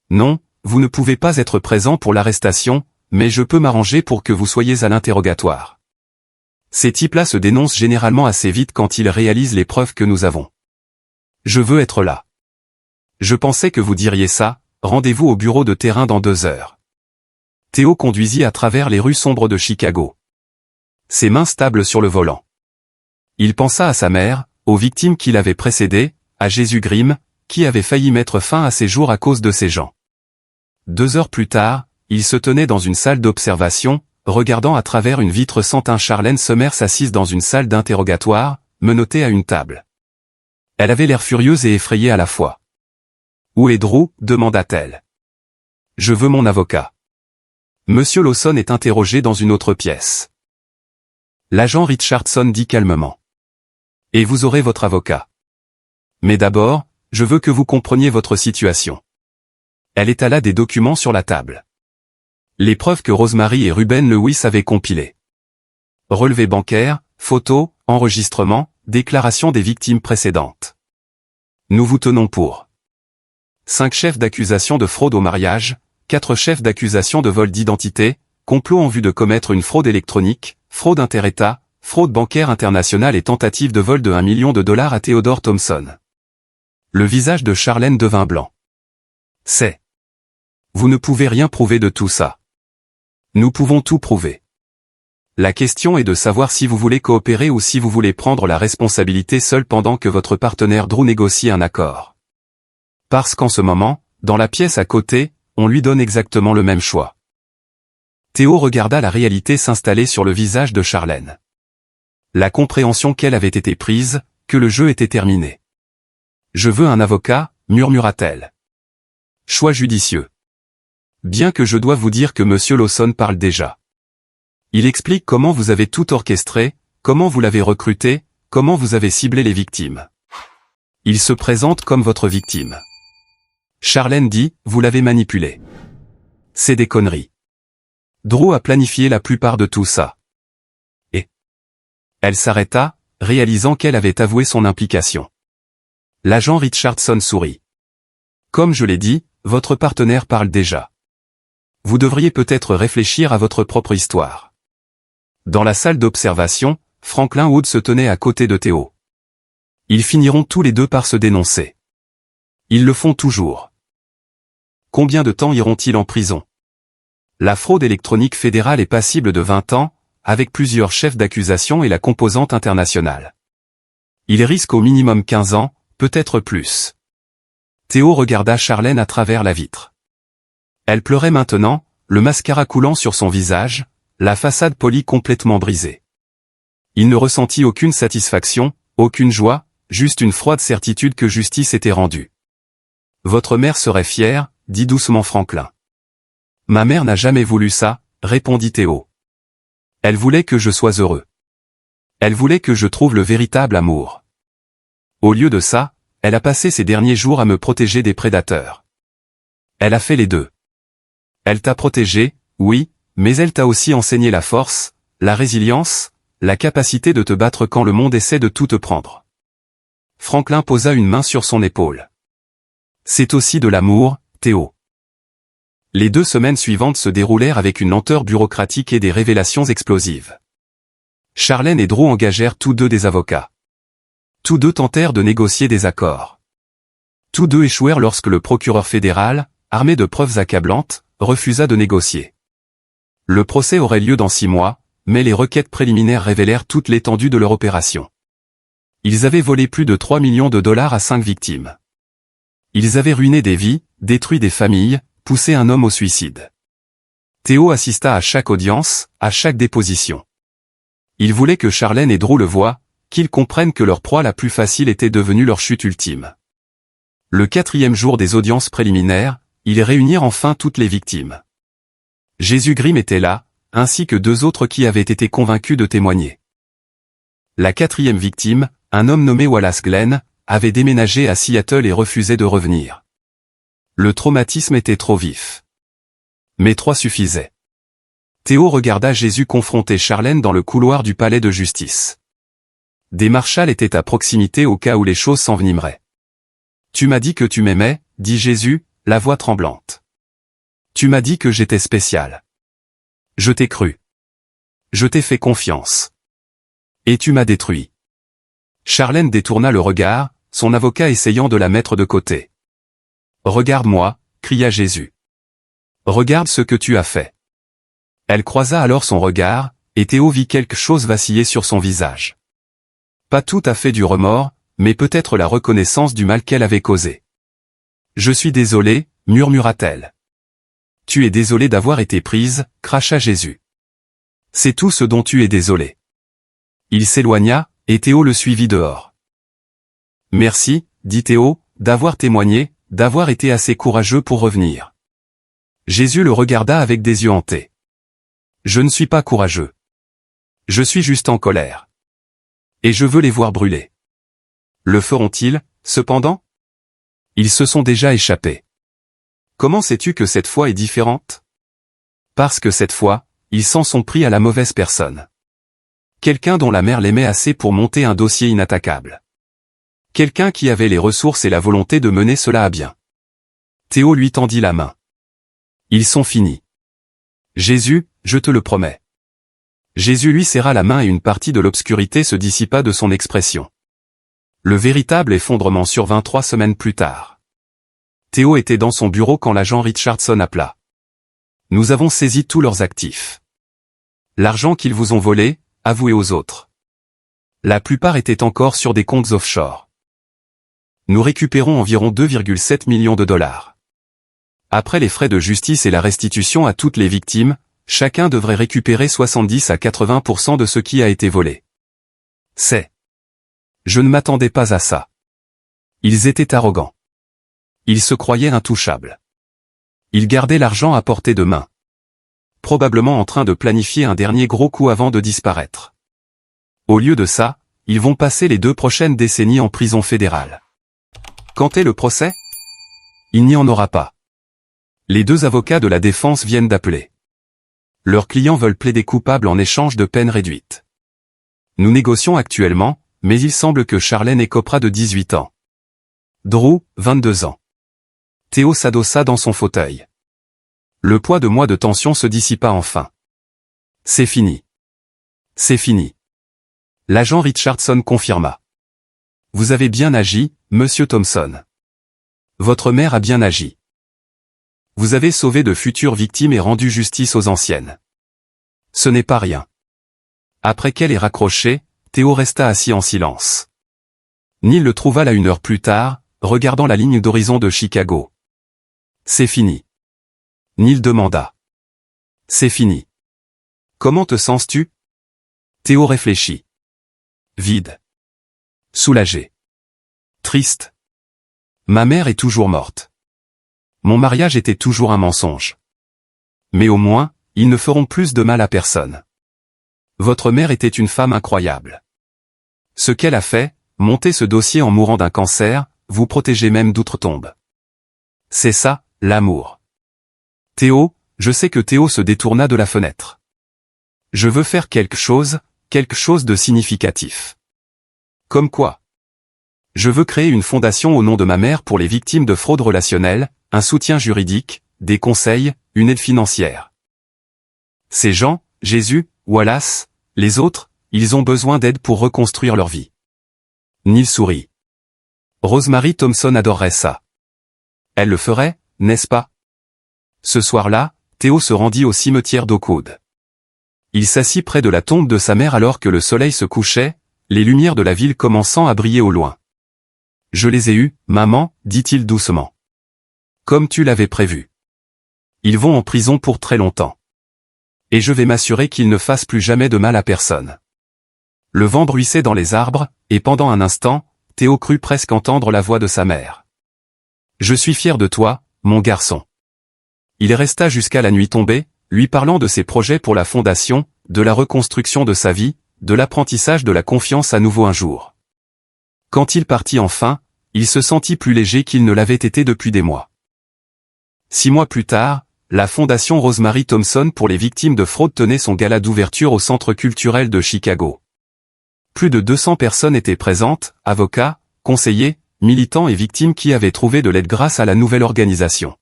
Non, vous ne pouvez pas être présent pour l'arrestation, mais je peux m'arranger pour que vous soyez à l'interrogatoire. Ces types-là se dénoncent généralement assez vite quand ils réalisent les preuves que nous avons. Je veux être là. Je pensais que vous diriez ça, rendez-vous au bureau de terrain dans 2 heures. Théo conduisit à travers les rues sombres de Chicago. Ses mains stables sur le volant. Il pensa à sa mère, aux victimes qui l'avaient précédé, à Jésus Grimm, qui avait failli mettre fin à ses jours à cause de ces gens. 2 heures plus tard, il se tenait dans une salle d'observation, regardant à travers une vitre sentant Charlène Summers assise dans une salle d'interrogatoire, menottée à une table. Elle avait l'air furieuse et effrayée à la fois. « Où est Drew ?» demanda-t-elle. « Je veux mon avocat. » Monsieur Lawson est interrogé dans une autre pièce. L'agent Richardson dit calmement. « Et vous aurez votre avocat. Mais d'abord, je veux que vous compreniez votre situation. » Elle étala des documents sur la table. Les preuves que Rosemary et Ruben Lewis avaient compilées. Relevés bancaires, photos, enregistrements, déclarations des victimes précédentes. Nous vous tenons pour 5 chefs d'accusation de fraude au mariage, 4 chefs d'accusation de vol d'identité, complot en vue de commettre une fraude électronique, fraude inter-État, fraude bancaire internationale et tentative de vol de $1 million à Theodore Thompson. Le visage de Charlène devint blanc. C'est. Vous ne pouvez rien prouver de tout ça. Nous pouvons tout prouver. La question est de savoir si vous voulez coopérer ou si vous voulez prendre la responsabilité seul pendant que votre partenaire Drew négocie un accord. Parce qu'en ce moment, dans la pièce à côté, on lui donne exactement le même choix. Théo regarda la réalité s'installer sur le visage de Charlène. La compréhension qu'elle avait été prise, que le jeu était terminé. « Je veux un avocat », murmura-t-elle. Choix judicieux. Bien que je doive vous dire que Monsieur Lawson parle déjà. Il explique comment vous avez tout orchestré, comment vous l'avez recruté, comment vous avez ciblé les victimes. Il se présente comme votre victime. Charlène dit, vous l'avez manipulé. C'est des conneries. Drew a planifié la plupart de tout ça. Et elle s'arrêta, réalisant qu'elle avait avoué son implication. L'agent Richardson sourit. Comme je l'ai dit, votre partenaire parle déjà. Vous devriez peut-être réfléchir à votre propre histoire. Dans la salle d'observation, Franklin Wood se tenait à côté de Théo. Ils finiront tous les deux par se dénoncer. Ils le font toujours. Combien de temps iront-ils en prison? La fraude électronique fédérale est passible de 20 ans, avec plusieurs chefs d'accusation et la composante internationale. Ils risquent au minimum 15 ans, peut-être plus. Théo regarda Charlène à travers la vitre. Elle pleurait maintenant, le mascara coulant sur son visage, la façade polie complètement brisée. Il ne ressentit aucune satisfaction, aucune joie, juste une froide certitude que justice était rendue. Votre mère serait fière, dit doucement Franklin. Ma mère n'a jamais voulu ça, répondit Théo. Elle voulait que je sois heureux. Elle voulait que je trouve le véritable amour. Au lieu de ça, elle a passé ses derniers jours à me protéger des prédateurs. Elle a fait les deux. Elle t'a protégé, oui, mais elle t'a aussi enseigné la force, la résilience, la capacité de te battre quand le monde essaie de tout te prendre. Franklin posa une main sur son épaule. C'est aussi de l'amour, Théo. Les 2 semaines suivantes se déroulèrent avec une lenteur bureaucratique et des révélations explosives. Charlène et Drew engagèrent tous deux des avocats. Tous deux tentèrent de négocier des accords. Tous deux échouèrent lorsque le procureur fédéral, armé de preuves accablantes, refusa de négocier. Le procès aurait lieu dans 6 mois, mais les requêtes préliminaires révélèrent toute l'étendue de leur opération. Ils avaient volé plus de 3 millions de dollars à 5 victimes. Ils avaient ruiné des vies, détruit des familles, poussé un homme au suicide. Théo assista à chaque audience, à chaque déposition. Il voulait que Charlène et Drew le voient, qu'ils comprennent que leur proie la plus facile était devenue leur chute ultime. Le 4e jour des audiences préliminaires, ils réunirent enfin toutes les victimes. Jésus Grimm était là, ainsi que 2 autres qui avaient été convaincus de témoigner. La 4e victime, un homme nommé Wallace Glenn, avait déménagé à Seattle et refusait de revenir. Le traumatisme était trop vif. Mais 3 suffisaient. Théo regarda Jésus confronter Charlène dans le couloir du palais de justice. Des marshals étaient à proximité au cas où les choses s'envenimeraient. Tu m'as dit que tu m'aimais, dit Jésus, la voix tremblante. Tu m'as dit que j'étais spécial. Je t'ai cru. Je t'ai fait confiance. Et tu m'as détruit. Charlène détourna le regard, son avocat essayant de la mettre de côté. Regarde-moi, cria Jésus. Regarde ce que tu as fait. Elle croisa alors son regard, et Théo vit quelque chose vaciller sur son visage. Pas tout à fait du remords, mais peut-être la reconnaissance du mal qu'elle avait causé. Je suis désolé, murmura-t-elle. Tu es désolé d'avoir été prise, cracha Jésus. C'est tout ce dont tu es désolé. Il s'éloigna, et Théo le suivit dehors. Merci, dit Théo, d'avoir témoigné, d'avoir été assez courageux pour revenir. Jésus le regarda avec des yeux hantés. Je ne suis pas courageux. Je suis juste en colère. Et je veux les voir brûler. Le feront-ils, cependant? Ils se sont déjà échappés. Comment sais-tu que cette fois est différente? Parce que cette fois, ils s'en sont pris à la mauvaise personne. Quelqu'un dont la mère l'aimait assez pour monter un dossier inattaquable. Quelqu'un qui avait les ressources et la volonté de mener cela à bien. Théo lui tendit la main. Ils sont finis. Jésus, je te le promets. Jésus lui serra la main et une partie de l'obscurité se dissipa de son expression. Le véritable effondrement survint 3 semaines plus tard. Théo était dans son bureau quand l'agent Richardson appela. Nous avons saisi tous leurs actifs. L'argent qu'ils vous ont volé, avoué aux autres. La plupart étaient encore sur des comptes offshore. Nous récupérons environ 2,7 millions de dollars. Après les frais de justice et la restitution à toutes les victimes, chacun devrait récupérer 70 à 80% de ce qui a été volé. Je ne m'attendais pas à ça. Ils étaient arrogants. Ils se croyaient intouchables. Ils gardaient l'argent à portée de main. probablement en train de planifier un dernier gros coup avant de disparaître. Au lieu de ça, ils vont passer les 2 prochaines décennies en prison fédérale. Quand est le procès? Il n'y en aura pas. Les 2 avocats de la défense viennent d'appeler. Leurs clients veulent plaider coupable en échange de peine réduite. Nous négocions actuellement, mais il semble que Charlène écopera de 18 ans. Drew, 22 ans. Théo s'adossa dans son fauteuil. Le poids de mois de tension se dissipa enfin. C'est fini. C'est fini. L'agent Richardson confirma. Vous avez bien agi, monsieur Thompson. Votre mère a bien agi. Vous avez sauvé de futures victimes et rendu justice aux anciennes. Ce n'est pas rien. Après qu'elle ait raccroché, Théo resta assis en silence. Neil le trouva là 1 heure plus tard, regardant la ligne d'horizon de Chicago. C'est fini. Neil demanda. C'est fini. Comment te sens-tu? Théo réfléchit. Vide. Soulagé. Triste. Ma mère est toujours morte. Mon mariage était toujours un mensonge. Mais au moins, ils ne feront plus de mal à personne. Votre mère était une femme incroyable. Ce qu'elle a fait, monter ce dossier en mourant d'un cancer, vous protégez même d'outre-tombe. C'est ça, l'amour. Théo, je sais que Théo se détourna de la fenêtre. Je veux faire quelque chose de significatif. Comme quoi? Je veux créer une fondation au nom de ma mère pour les victimes de fraude relationnelle, un soutien juridique, des conseils, une aide financière. Ces gens, Jésus, Wallace, les autres, ils ont besoin d'aide pour reconstruire leur vie. Neil sourit. Rosemary Thompson adorerait ça. Elle le ferait, n'est-ce pas? Ce soir-là, Théo se rendit au cimetière d'Oakwood. Il s'assit près de la tombe de sa mère alors que le soleil se couchait, les lumières de la ville commençant à briller au loin. « Je les ai eus, maman, dit-il doucement. Comme tu l'avais prévu. Ils vont en prison pour très longtemps. Et je vais m'assurer qu'ils ne fassent plus jamais de mal à personne. » Le vent bruissait dans les arbres, et pendant un instant, Théo crut presque entendre la voix de sa mère. « Je suis fier de toi, mon garçon. » Il resta jusqu'à la nuit tombée, lui parlant de ses projets pour la fondation, de la reconstruction de sa vie, de l'apprentissage de la confiance à nouveau un jour. Quand il partit enfin, il se sentit plus léger qu'il ne l'avait été depuis des mois. 6 mois plus tard, la fondation Rosemary Thompson pour les victimes de fraude tenait son gala d'ouverture au Centre culturel de Chicago. Plus de 200 personnes étaient présentes, avocats, conseillers, militants et victimes qui avaient trouvé de l'aide grâce à la nouvelle organisation.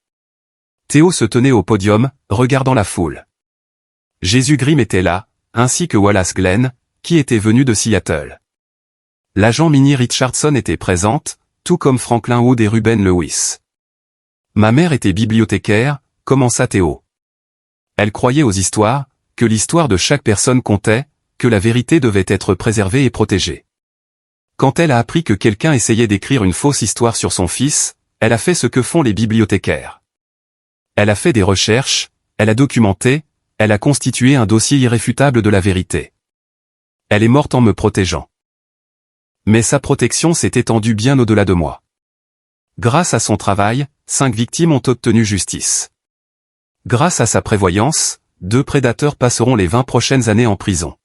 Théo se tenait au podium, regardant la foule. Jésus Grimm était là, ainsi que Wallace Glenn, qui était venu de Seattle. L'agent Minnie Richardson était présente, tout comme Franklin Wood et Ruben Lewis. Ma mère était bibliothécaire, commença Théo. Elle croyait aux histoires, que l'histoire de chaque personne comptait, que la vérité devait être préservée et protégée. Quand elle a appris que quelqu'un essayait d'écrire une fausse histoire sur son fils, elle a fait ce que font les bibliothécaires. Elle a fait des recherches, elle a documenté, elle a constitué un dossier irréfutable de la vérité. Elle est morte en me protégeant. Mais sa protection s'est étendue bien au-delà de moi. Grâce à son travail, 5 victimes ont obtenu justice. Grâce à sa prévoyance, 2 prédateurs passeront les 20 prochaines années en prison.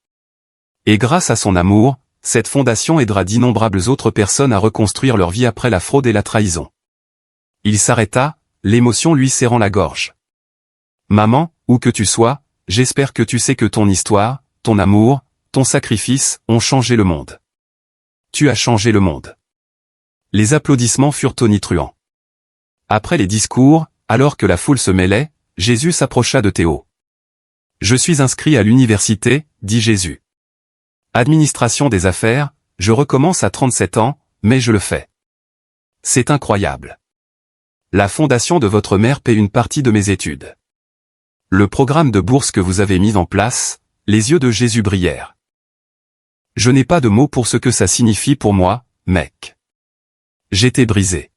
Et grâce à son amour, cette fondation aidera d'innombrables autres personnes à reconstruire leur vie après la fraude et la trahison. Il s'arrêta, l'émotion lui serrant la gorge. Maman, où que tu sois, j'espère que tu sais que ton histoire, ton amour, ton sacrifice ont changé le monde. Tu as changé le monde. Les applaudissements furent tonitruants. Après les discours, alors que la foule se mêlait, Jésus s'approcha de Théo. « Je suis inscrit à l'université, dit Jésus. Administration des affaires, je recommence à 37 ans, mais je le fais. C'est incroyable. La fondation de votre mère paie une partie de mes études. Le programme de bourse que vous avez mis en place, les yeux de Jésus brillèrent. Je n'ai pas de mots pour ce que ça signifie pour moi, mec. J'étais brisé.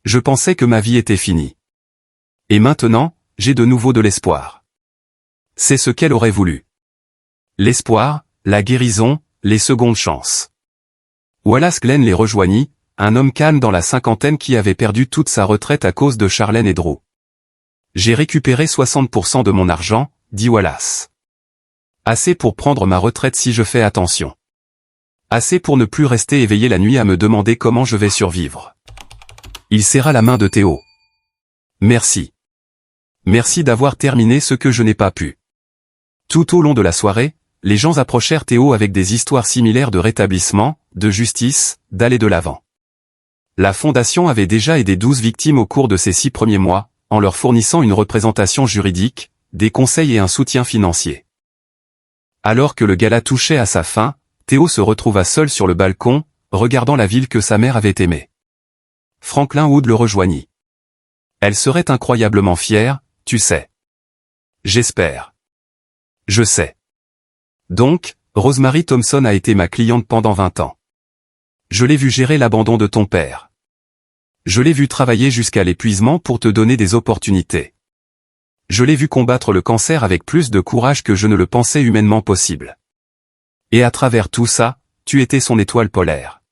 Je pensais que ma vie était finie. Et maintenant, j'ai de nouveau de l'espoir. C'est ce qu'elle aurait voulu. L'espoir, la guérison, les secondes chances. Wallace Glenn les rejoignit, un homme calme dans la cinquantaine qui avait perdu toute sa retraite à cause de Charlène et Drew. J'ai récupéré 60% de mon argent, dit Wallace. Assez pour prendre ma retraite si je fais attention. Assez pour ne plus rester éveillé la nuit à me demander comment je vais survivre. Il serra la main de Théo. Merci. Merci d'avoir terminé ce que je n'ai pas pu. Tout au long de la soirée, les gens approchèrent Théo avec des histoires similaires de rétablissement, de justice, d'aller de l'avant. La fondation avait déjà aidé 12 victimes au cours de ces 6 premiers mois, en leur fournissant une représentation juridique, des conseils et un soutien financier. Alors que le gala touchait à sa fin, Théo se retrouva seul sur le balcon, regardant la ville que sa mère avait aimée. Franklin Wood le rejoignit. Elle serait incroyablement fière, tu sais. J'espère. Je sais. Donc, Rosemary Thompson a été ma cliente pendant 20 ans. Je l'ai vu gérer l'abandon de ton père. Je l'ai vu travailler jusqu'à l'épuisement pour te donner des opportunités. Je l'ai vu combattre le cancer avec plus de courage que je ne le pensais humainement possible. Et à travers tout ça, tu étais son étoile polaire.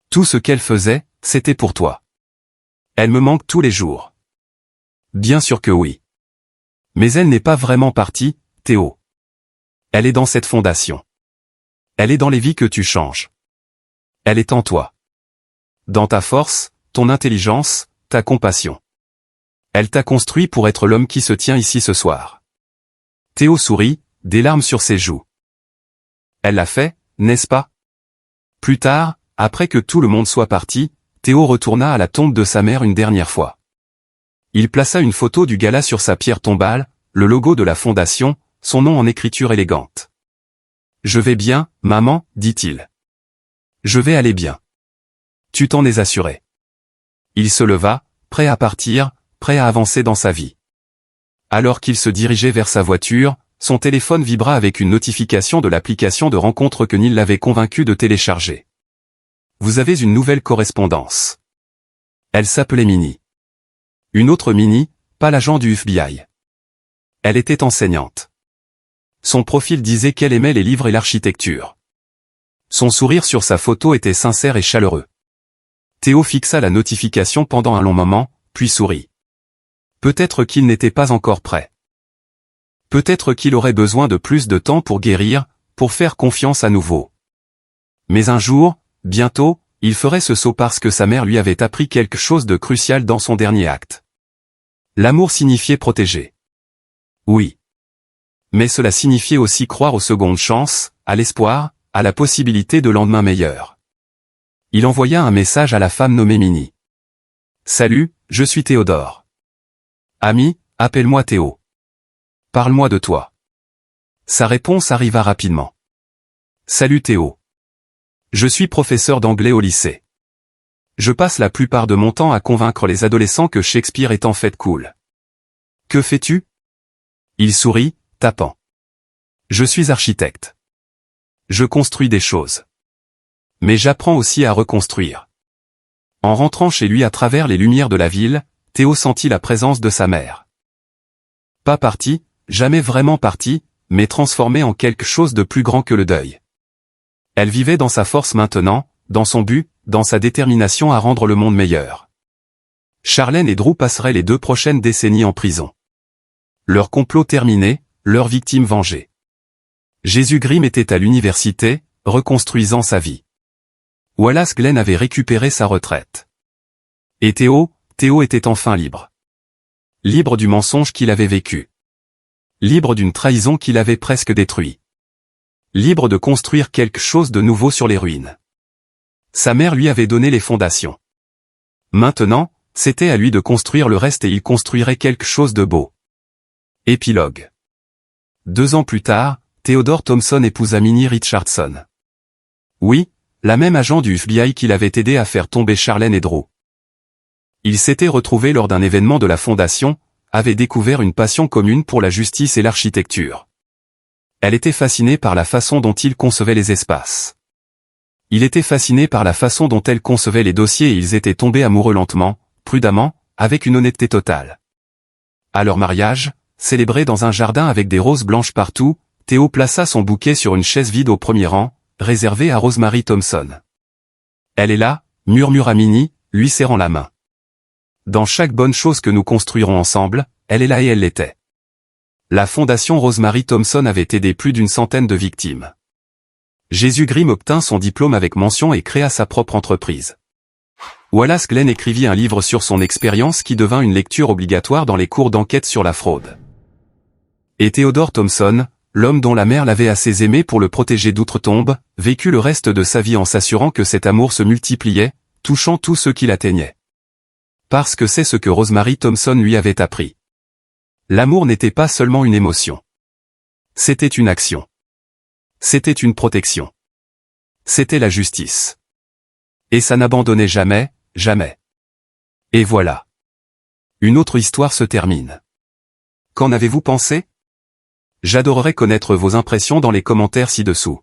Tout ce qu'elle faisait, c'était pour toi. Elle me manque tous les jours. Bien sûr que oui. Mais elle n'est pas vraiment partie, Théo. Elle est dans cette fondation. Elle est dans les vies que tu changes. Elle est en toi. Dans ta force, ton intelligence, ta compassion. Elle t'a construit pour être l'homme qui se tient ici ce soir. Théo sourit, des larmes sur ses joues. Elle l'a fait, n'est-ce pas? Plus tard, après que tout le monde soit parti, Théo retourna à la tombe de sa mère une dernière fois. Il plaça une photo du gala sur sa pierre tombale, le logo de la fondation, son nom en écriture élégante. « Je vais bien, maman, dit-il. Je vais aller bien. Tu t'en es assuré. » Il se leva, prêt à partir, prêt à avancer dans sa vie. Alors qu'il se dirigeait vers sa voiture, son téléphone vibra avec une notification de l'application de rencontre que Neil l'avait convaincu de télécharger. Vous avez une nouvelle correspondance. Elle s'appelait Minnie. Une autre Minnie, pas l'agent du FBI. Elle était enseignante. Son profil disait qu'elle aimait les livres et l'architecture. Son sourire sur sa photo était sincère et chaleureux. Théo fixa la notification pendant un long moment, puis sourit. Peut-être qu'il n'était pas encore prêt. Peut-être qu'il aurait besoin de plus de temps pour guérir, pour faire confiance à nouveau. Mais un jour, bientôt, il ferait ce saut parce que sa mère lui avait appris quelque chose de crucial dans son dernier acte. L'amour signifiait protéger. Oui. Mais cela signifiait aussi croire aux secondes chances, à l'espoir, à la possibilité de lendemain meilleur. Il envoya un message à la femme nommée Minnie. « Salut, je suis Théodore. Ami, appelle-moi Théo. Parle-moi de toi. » Sa réponse arriva rapidement. « Salut Théo. Je suis professeur d'anglais au lycée. Je passe la plupart de mon temps à convaincre les adolescents que Shakespeare est en fait cool. Que fais-tu ? » Il sourit, tapant. « Je suis architecte. Je construis des choses. Mais j'apprends aussi à reconstruire. » En rentrant chez lui à travers les lumières de la ville, Théo sentit la présence de sa mère. Pas parti, jamais vraiment parti, mais transformé en quelque chose de plus grand que le deuil. Elle vivait dans sa force maintenant, dans son but, dans sa détermination à rendre le monde meilleur. Charlène et Drew passeraient les 2 prochaines décennies en prison. Leur complot terminé, leur victime vengée. Jésus Grimm était à l'université, reconstruisant sa vie. Wallace Glenn avait récupéré sa retraite. Et Théo était enfin libre. Libre du mensonge qu'il avait vécu. Libre d'une trahison qu'il avait presque détruit. Libre de construire quelque chose de nouveau sur les ruines. Sa mère lui avait donné les fondations. Maintenant, c'était à lui de construire le reste et il construirait quelque chose de beau. Épilogue. 2 ans plus tard, Theodore Thompson épousa Minnie Richardson. Oui, la même agent du FBI qui l'avait aidé à faire tomber Charlène et Drew. Ils s'étaient retrouvés lors d'un événement de la Fondation, avaient découvert une passion commune pour la justice et l'architecture. Elle était fascinée par la façon dont il concevait les espaces. Il était fasciné par la façon dont elle concevait les dossiers et ils étaient tombés amoureux lentement, prudemment, avec une honnêteté totale. À leur mariage, célébré dans un jardin avec des roses blanches partout, Théo plaça son bouquet sur une chaise vide au premier rang, réservée à Rosemary Thompson. Elle est là, murmura Minnie, lui serrant la main. Dans chaque bonne chose que nous construirons ensemble, elle est là et elle l'était. La fondation Rosemary Thompson avait aidé plus d'une centaine de victimes. Jésus Grimm obtint son diplôme avec mention et créa sa propre entreprise. Wallace Glenn écrivit un livre sur son expérience qui devint une lecture obligatoire dans les cours d'enquête sur la fraude. Et Theodore Thompson, l'homme dont la mère l'avait assez aimé pour le protéger d'outre-tombe, vécut le reste de sa vie en s'assurant que cet amour se multipliait, touchant tous ceux qui l'atteignaient. Parce que c'est ce que Rosemary Thompson lui avait appris. L'amour n'était pas seulement une émotion. C'était une action. C'était une protection. C'était la justice. Et ça n'abandonnait jamais, jamais. Et voilà. Une autre histoire se termine. Qu'en avez-vous pensé? J'adorerais connaître vos impressions dans les commentaires ci-dessous.